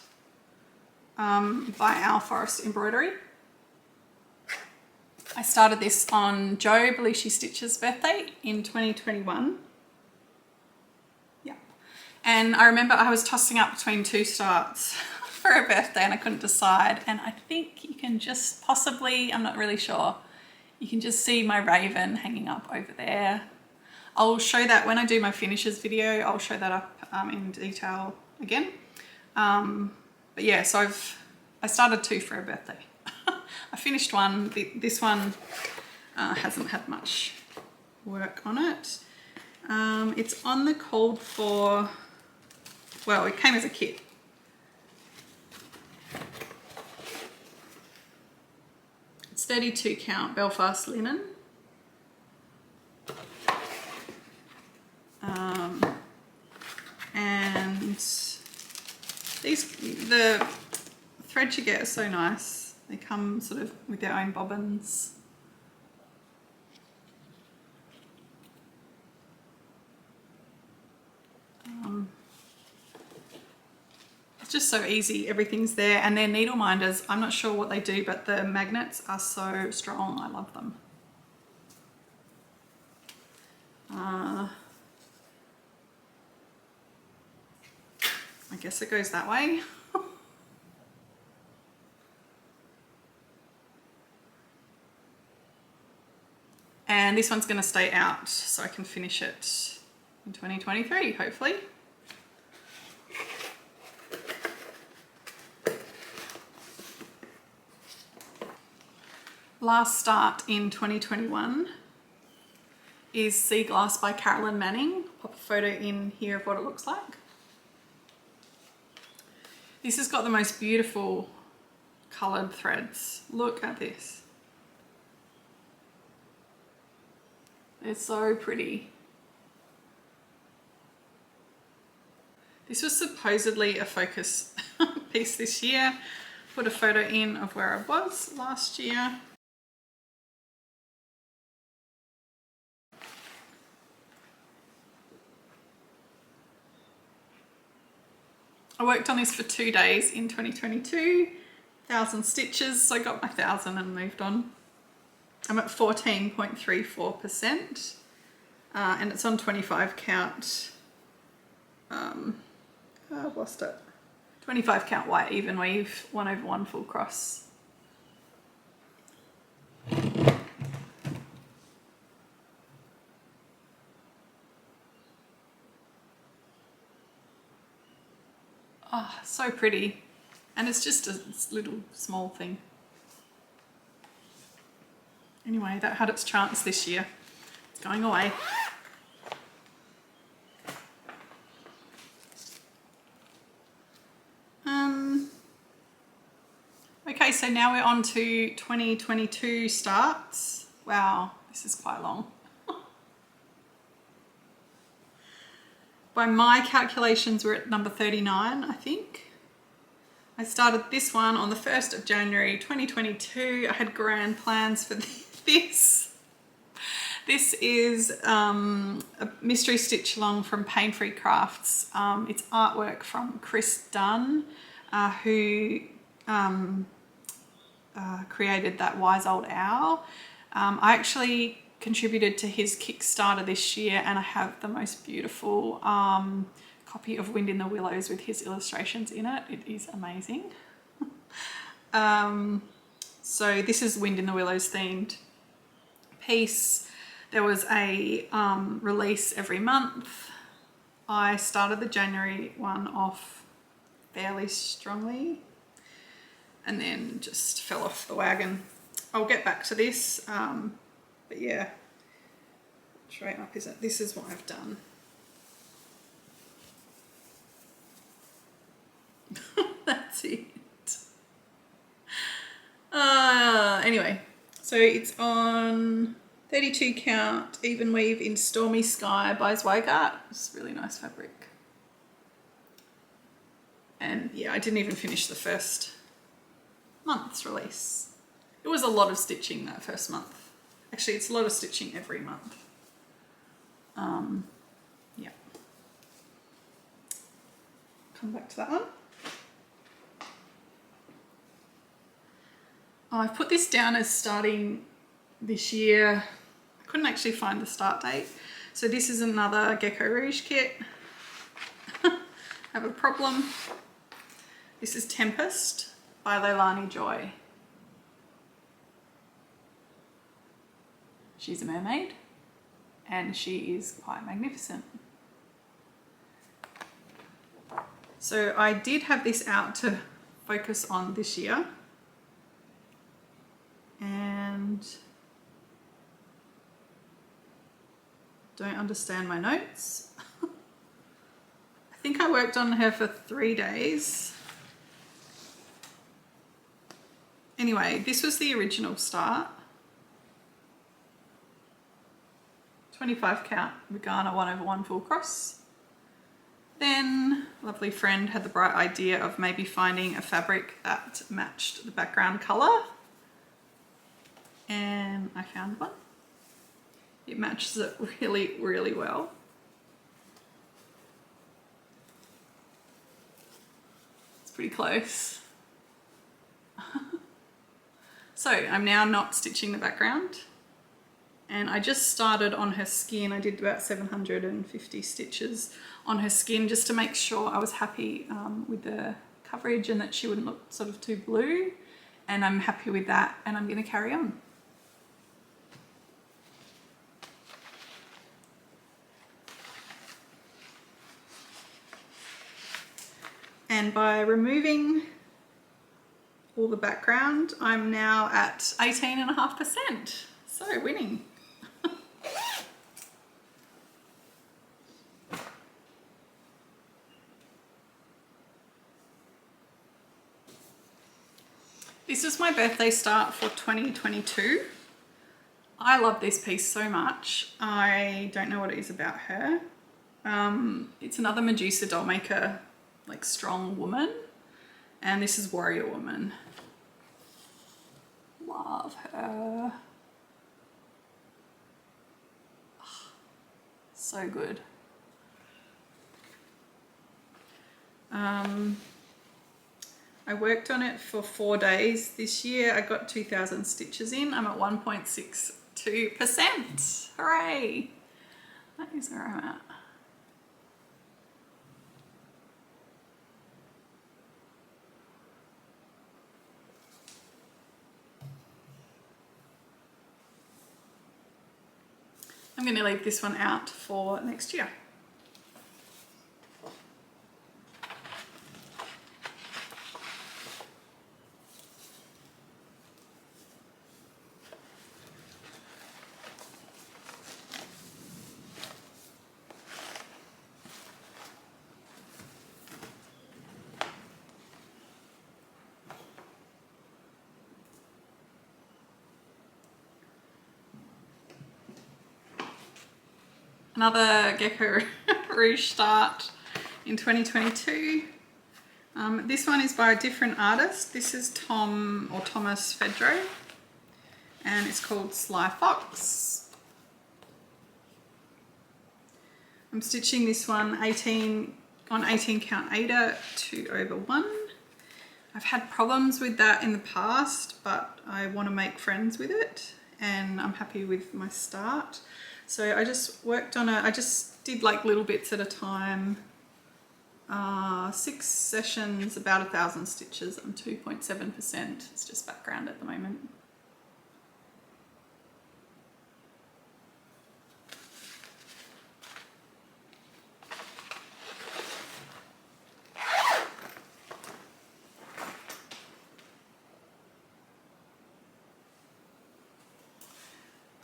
by Our Forest Embroidery. I started this on Jo Belushi Stitch's birthday in 2021. Yeah. And I remember I was tossing up between 2 starts for a birthday and I couldn't decide. And I think you can just possibly, I'm not really sure, you can just see my raven hanging up over there. I'll show that when I do my finishes video. I'll show that up in detail again. But yeah, so I started 2 for her birthday. I finished one. This one hasn't had much work on it. It's on the called for, well, it came as a kit. It's 32 count Belfast linen. And the threads you get are so nice. They come sort of with their own bobbins. It's just so easy, everything's there, and they're needle minders. I'm not sure what they do, but the magnets are so strong. I love them. I guess it goes that way. And this one's going to stay out so I can finish it in 2023, hopefully. Last start in 2021 is Sea Glass by Carolyn Manning. Pop a photo in here of what it looks like. This has got the most beautiful coloured threads. Look at this. They're so pretty. This was supposedly a focus piece this year. Put a photo in of where I was last year. I worked on this for 2 days in 2022, 1,000 stitches, so I got my 1,000 and moved on. I'm at 14.34%, and it's on 25 count, I've lost it, 25 count white even weave, 1/1 full cross. Oh, so pretty. And it's just a little small thing. Anyway, that had its chance this year. It's going away. Okay, so now we're on to 2022 starts. Wow, this is quite long. By my calculations, we're at number 39, I think. I started this one on the 1st of January 2022. I had grand plans for this. This is a mystery stitch along from Pain Free Crafts. It's artwork from Chris Dunn, who created that Wise Old Owl. I actually contributed to his Kickstarter this year, and I have the most beautiful copy of Wind in the Willows with his illustrations in it. It is amazing. So this is Wind in the Willows themed piece. There was a release every month. I started the January one off fairly strongly and then just fell off the wagon. I'll get back to this. But yeah, straight up is it? This is what I've done. That's it. Anyway, so it's on 32 count even weave in Stormy Sky by Zweigart. It's really nice fabric. And yeah, I didn't even finish the first month's release. It was a lot of stitching that first month. Actually, it's a lot of stitching every month. Yeah. Come back to that one. Oh, I've put this down as starting this year. I couldn't actually find the start date. So this is another Gecko Rouge kit. I have a problem. This is Tempest by Leilani Joy. She's a mermaid. and she is quite magnificent. So I did have this out to focus on this year, and don't understand my notes. I think I worked on her for 3 days. Anyway, this was the original start. 25 count Regana 1/1 full cross. Then lovely friend had the bright idea of maybe finding a fabric that matched the background colour, and I found one. It matches it really, really well. It's pretty close. So I'm now not stitching the background, and I just started on her skin. I did about 750 stitches on her skin just to make sure I was happy with the coverage and that she wouldn't look sort of too blue, and I'm happy with that, and I'm going to carry on. And by removing all the background, I'm now at 18.5%, so winning. This is my birthday start for 2022. I love this piece so much. I don't know what it is about her. It's another Medusa Dollmaker, like strong woman, and this is Warrior Woman. Love her. Oh, so good. I worked on it for 4 days this year. I got 2,000 stitches in. I'm at 1.62%. Hooray! That is where I'm at. I'm going to leave this one out for next year. Another Gecko Rouge start in 2022. This one is by a different artist. This is Thomas Fedro, and it's called Sly Fox. I'm stitching this one 18 count Ada 2/1. I've had problems with that in the past, but I want to make friends with it, and I'm happy with my start. So I just worked on I just did like little bits at a time. 6 sessions, about 1,000 stitches. I'm 2.7%. It's just background at the moment.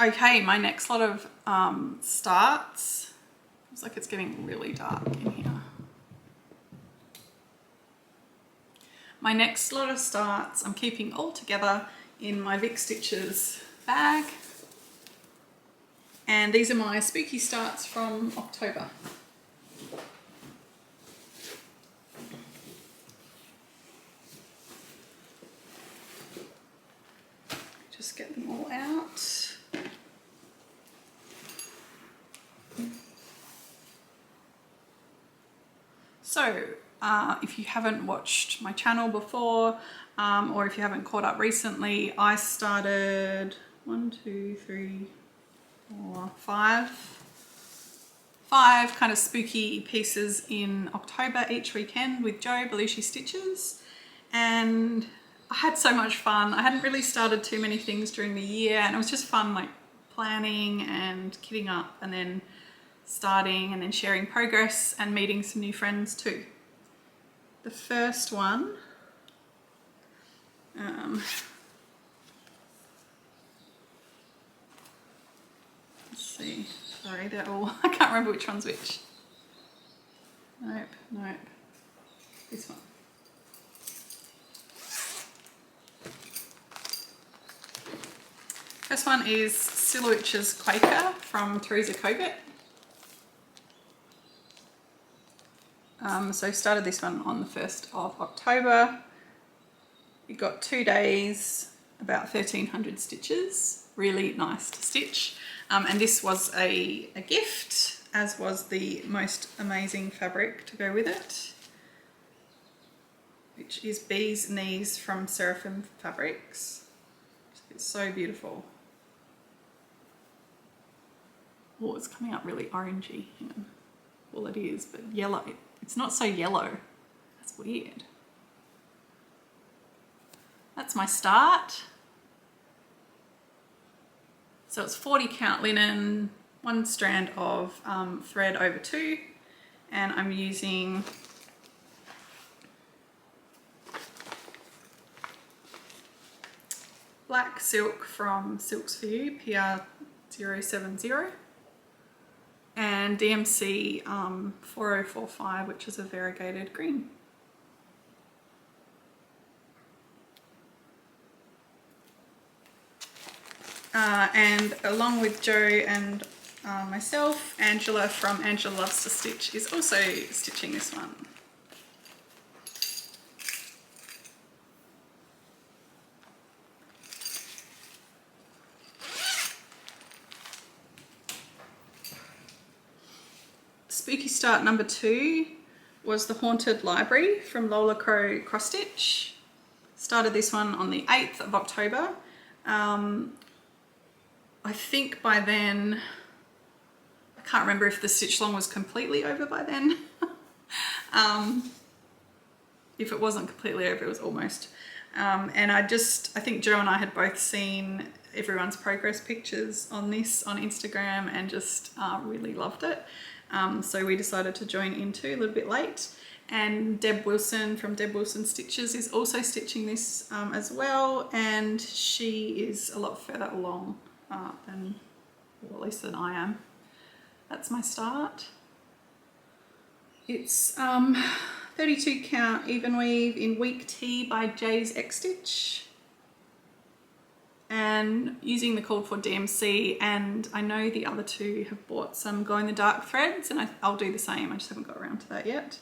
Okay, my next lot of starts. Looks like it's getting really dark in here. My next lot of starts I'm keeping all together in my Vic Stitches bag. And these are my spooky starts from October. Just get them all out. So, if you haven't watched my channel before, or if you haven't caught up recently, I started 5 kind of spooky pieces in October each weekend with Jo Belushi Stitches, and I had so much fun. I hadn't really started too many things during the year, and it was just fun like planning and kitting up and then starting and then sharing progress and meeting some new friends too. The first one, let's see, sorry, they're all, I can't remember which one's which. Nope, this one. First one is Silhouette's Quaker from Teresa Covet. So I started this one on the 1st of October. It got 2 days, about 1,300 stitches. Really nice to stitch. And this was a gift, as was the most amazing fabric to go with it, which is Bee's Knees from Seraphim Fabrics. It's so beautiful. Oh, it's coming up really orangey. Hang on. Well, it is, but yellow. It's not so yellow. That's weird. That's my start. So it's 40 count linen, 1 strand of thread over 2, and I'm using black silk from Silks For You, PR070, and DMC 4045, which is a variegated green. And along with Jo and myself, Angela from Angela Loves to Stitch is also stitching this one. Spooky start number 2 was the Haunted Library from Lola Crow Cross Stitch. Started this one on the 8th of October. I think by then, I can't remember if the stitch long was completely over by then. If it wasn't completely over, it was almost. And I think Jo and I had both seen everyone's progress pictures on this on Instagram and just really loved it. So we decided to join in too, a little bit late. And Deb Wilson from Deb Wilson Stitches is also stitching this as well, and she is a lot further along than, or at least than I am. That's my start. It's 32 count even weave in Week T by Jay's X Stitch, and using the called for DMC, and I know the other two have bought some glow in the dark threads, and I'll do the same. I just haven't got around to that yet.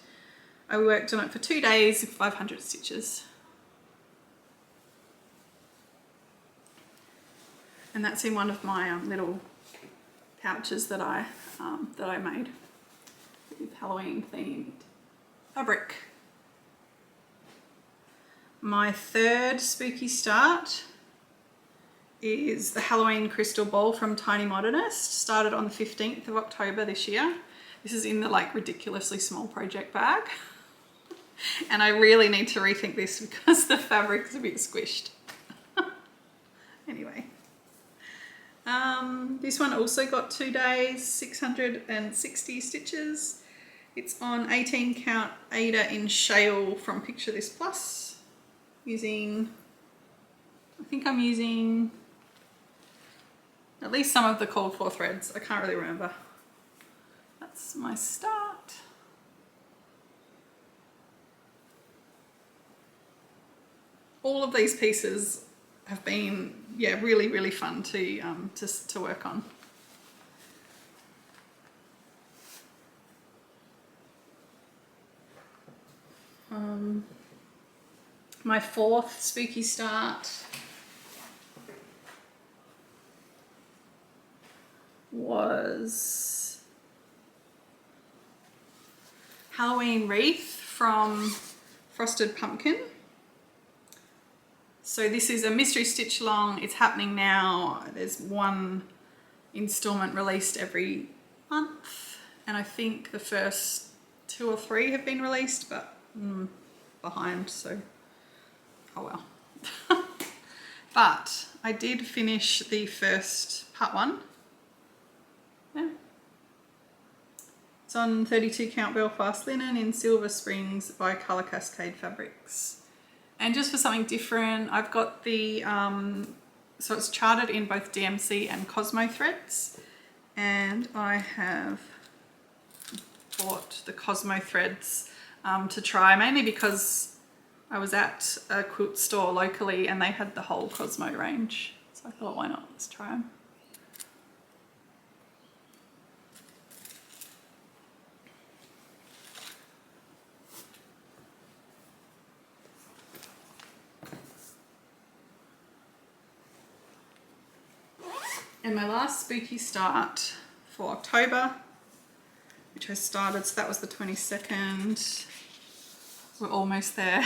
I worked on it for 2 days, 500 stitches. And that's in one of my little pouches that I made with Halloween themed fabric. My third spooky start is the Halloween Crystal Ball from Tiny Modernist. Started on the 15th of October this year. This is in the like ridiculously small project bag. And I really need to rethink this because the fabric is a bit squished. Anyway. This one also got 2 days, 660 stitches. It's on 18 count Ada in Shale from Picture This Plus. I think I'm using at least some of the called for threads. I can't really remember. That's my start. All of these pieces have been, yeah, really, really fun to work on. My fourth spooky start was Halloween Wreath from Frosted Pumpkin. So this is a mystery stitch along. It's happening now. There's one installment released every month, and I think the first 2 or 3 have been released, but behind, so oh well. But I did finish the first part 1. Yeah. It's on 32 count Belfast linen in Silver Springs by Colour Cascade Fabrics. And just for something different, I've got the, so it's charted in both DMC and Cosmo threads. And I have bought the Cosmo threads to try, mainly because I was at a quilt store locally and they had the whole Cosmo range. So I thought, why not? Let's try them. And my last spooky start for October, which I started, so that was the 22nd. We're almost there.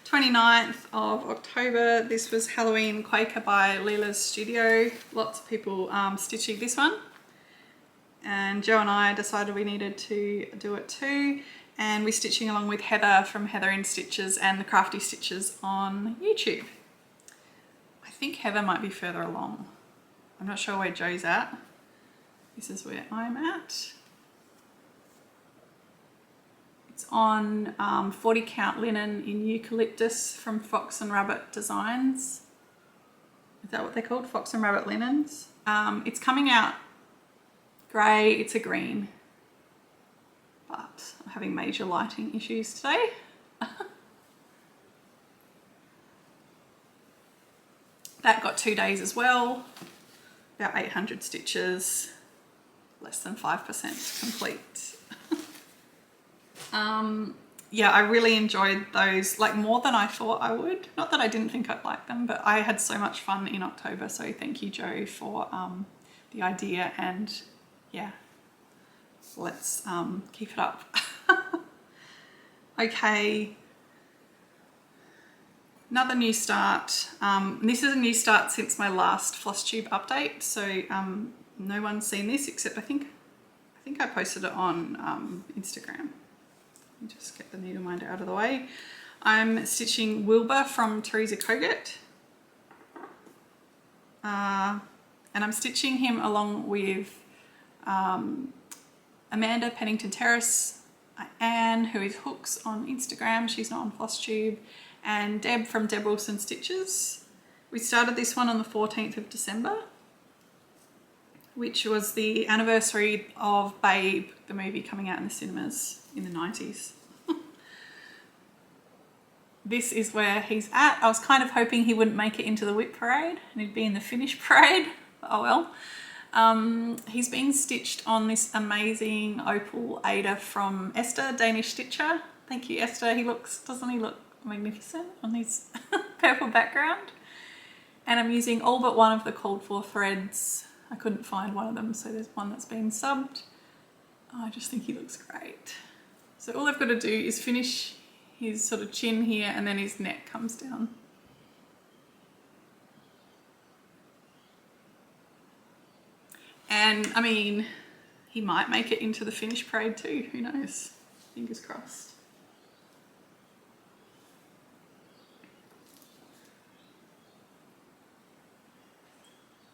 29th of October, this was Halloween Quaker by Leela's Studio. Lots of people stitching this one. And Joe and I decided we needed to do it too. And we're stitching along with Heather from Heather in Stitches and the Crafty Stitches on YouTube. I think Heather might be further along. I'm not sure where Joe's at. This is where I'm at. It's on 40 count linen in eucalyptus from Fox and Rabbit Designs. Is that what they're called? Fox and Rabbit linens. It's coming out grey, it's a green, but I'm having major lighting issues today. That got 2 days as well. About 800 stitches, less than 5% complete. Yeah, I really enjoyed those, like more than I thought I would. Not that I didn't think I'd like them, but I had so much fun in October. So thank you, Joe, for the idea, and yeah, let's keep it up. Okay. Another new start. This is a new start since my last Flosstube update, so no one's seen this except I think I posted it on Instagram. Let me just get the needle minder out of the way. I'm stitching Wilbur from Teresa Kogut, and I'm stitching him along with Amanda Pennington Terrace, Anne, who is Hooks on Instagram, she's not on Flosstube, and Deb from Deb Wilson Stitches. We started this one on the 14th of December, which was the anniversary of Babe, the movie coming out in the cinemas in the 90s. This is where he's at. I was kind of hoping he wouldn't make it into the WIP Parade and he'd be in the finish parade, but oh well. He's been stitched on this amazing opal Ada from Esther, Danish Stitcher. Thank you, Esther. Doesn't he look magnificent on his purple background? And I'm using all but one of the called for threads. I couldn't find one of them, so there's one that's been subbed. Oh, I just think he looks great. So all I've got to do is finish his sort of chin here, and then his neck comes down. And I mean, he might make it into the finish parade too, who knows? Fingers crossed.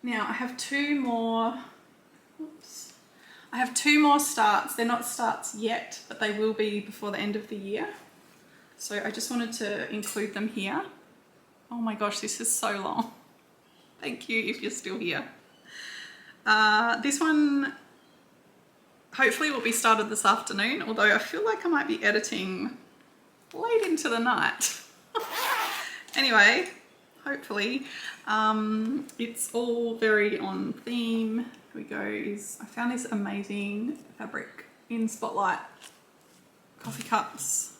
Now I have two more starts. They're not starts yet, but they will be before the end of the year. So I just wanted to include them here. Oh my gosh, this is so long. Thank you if you're still here. This one hopefully will be started this afternoon, although I feel like I might be editing late into the night. Anyway, hopefully. It's all very on theme. Here we go. I found this amazing fabric in Spotlight coffee cups,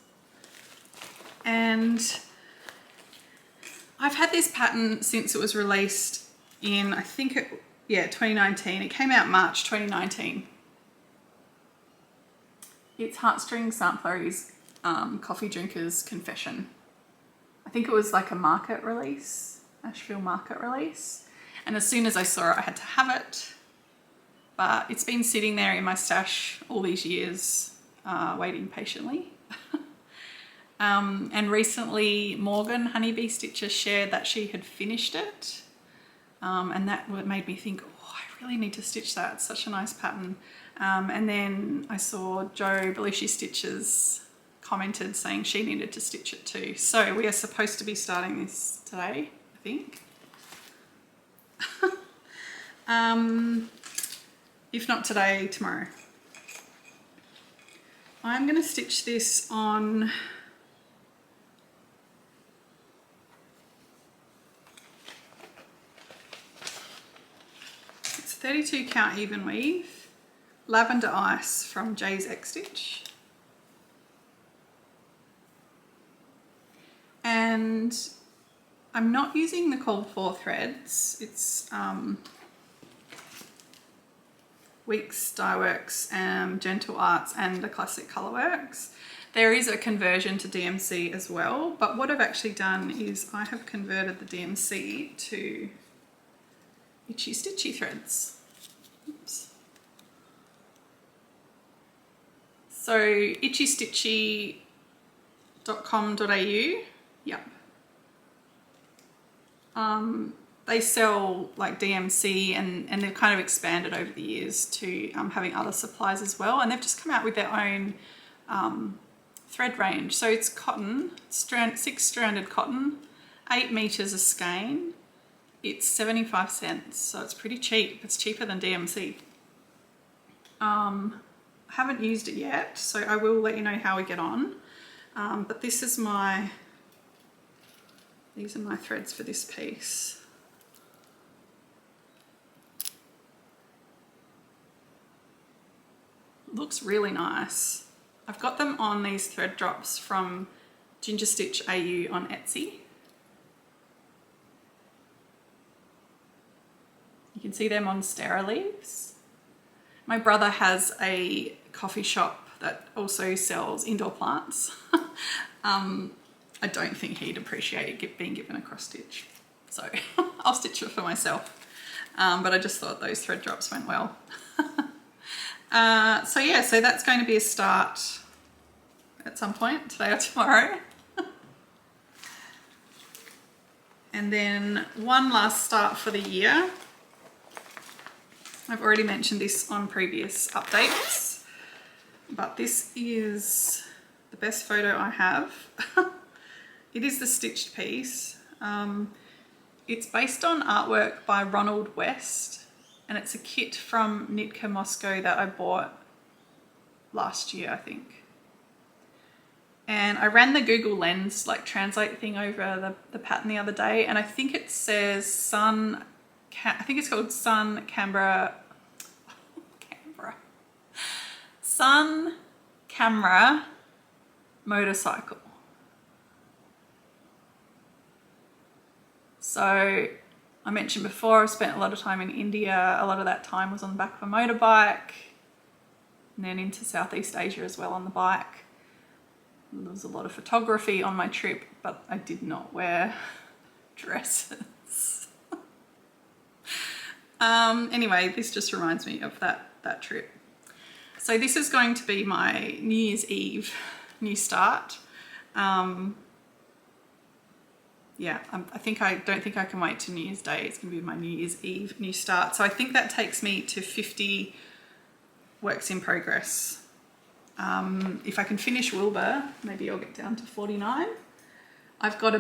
and I've had this pattern since it was released in, I think 2019. It came out March 2019. It's Heartstring Samplery's Coffee Drinker's Confession. I think it was like a market release. Asheville market release, and as soon as I saw it I had to have it, but it's been sitting there in my stash all these years, waiting patiently. And recently Morgan Honeybee Stitcher shared that she had finished it, and that made me think, oh, I really need to stitch that. It's such a nice pattern. And then I saw Jo Belushi Stitches commented saying she needed to stitch it too. So we are supposed to be starting this today, I think. If not today, tomorrow. I'm going to stitch this on it's 32 count even weave, Lavender Ice from Jay's X Stitch. And I'm not using the called for threads. It's Weeks Dye Works, Gentle Arts and the Classic Colourworks. There is a conversion to DMC as well, but what I've actually done is I have converted the DMC to Itchy Stitchy threads. Oops. So itchystitchy.com.au, yep. They sell like DMC and they've kind of expanded over the years to having other supplies as well. And they've just come out with their own thread range. So it's cotton, 6-stranded cotton, 8 meters a skein. It's 75 cents, so it's pretty cheap. It's cheaper than DMC. I haven't used it yet, so I will let you know how we get on. But this is these are my threads for this piece. Looks really nice. I've got them on these thread drops from Ginger Stitch AU on Etsy. You can see them on Monstera leaves. My brother has a coffee shop that also sells indoor plants. I don't think he'd appreciate being given a cross stitch, so I'll stitch it for myself. But I just thought those thread drops went well. So yeah, so that's going to be a start at some point, today or tomorrow. And then one last start for the year. I've already mentioned this on previous updates, but this is the best photo I have. It is the stitched piece. It's based on artwork by Ronald West, and it's a kit from Nitka Moscow that I bought last year, I think. And I ran the Google Lens like translate thing over the pattern the other day, and I think it says I think it's called Sun Camera Motorcycle. So I mentioned before, I've spent a lot of time in India. A lot of that time was on the back of a motorbike, and then into Southeast Asia as well on the bike. There was a lot of photography on my trip, but I did not wear dresses. Anyway, this just reminds me of that trip. So this is going to be my New Year's Eve new start. Yeah, I don't think I can wait to New Year's Day. It's going to be my New Year's Eve new start. So I think that takes me to 50 works in progress. If I can finish Wilbur, maybe I'll get down to 49. I've got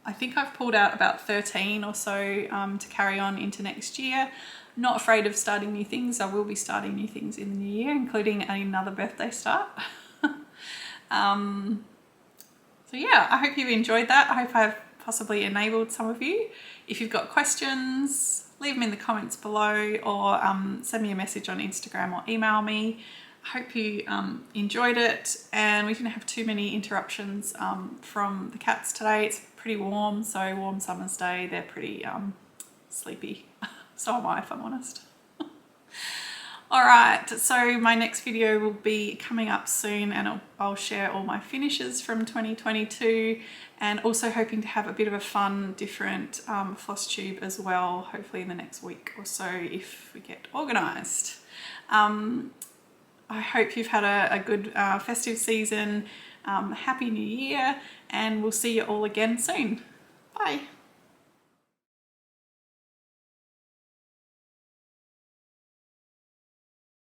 I think I've pulled out about 13 or so to carry on into next year. Not afraid of starting new things. I will be starting new things in the new year, including another birthday start. So yeah, I hope you've enjoyed that. I hope I've possibly enabled some of you. If you've got questions, leave them in the comments below, or send me a message on Instagram or email me. I hope you enjoyed it, and we didn't have too many interruptions from the cats today. It's pretty warm, so warm summer's day. They're pretty sleepy. So am I, if I'm honest. All right, so my next video will be coming up soon, and I'll share all my finishes from 2022, and also hoping to have a bit of a fun, different floss tube as well, hopefully in the next week or so if we get organised. I hope you've had a good festive season. Happy New Year, and we'll see you all again soon. Bye.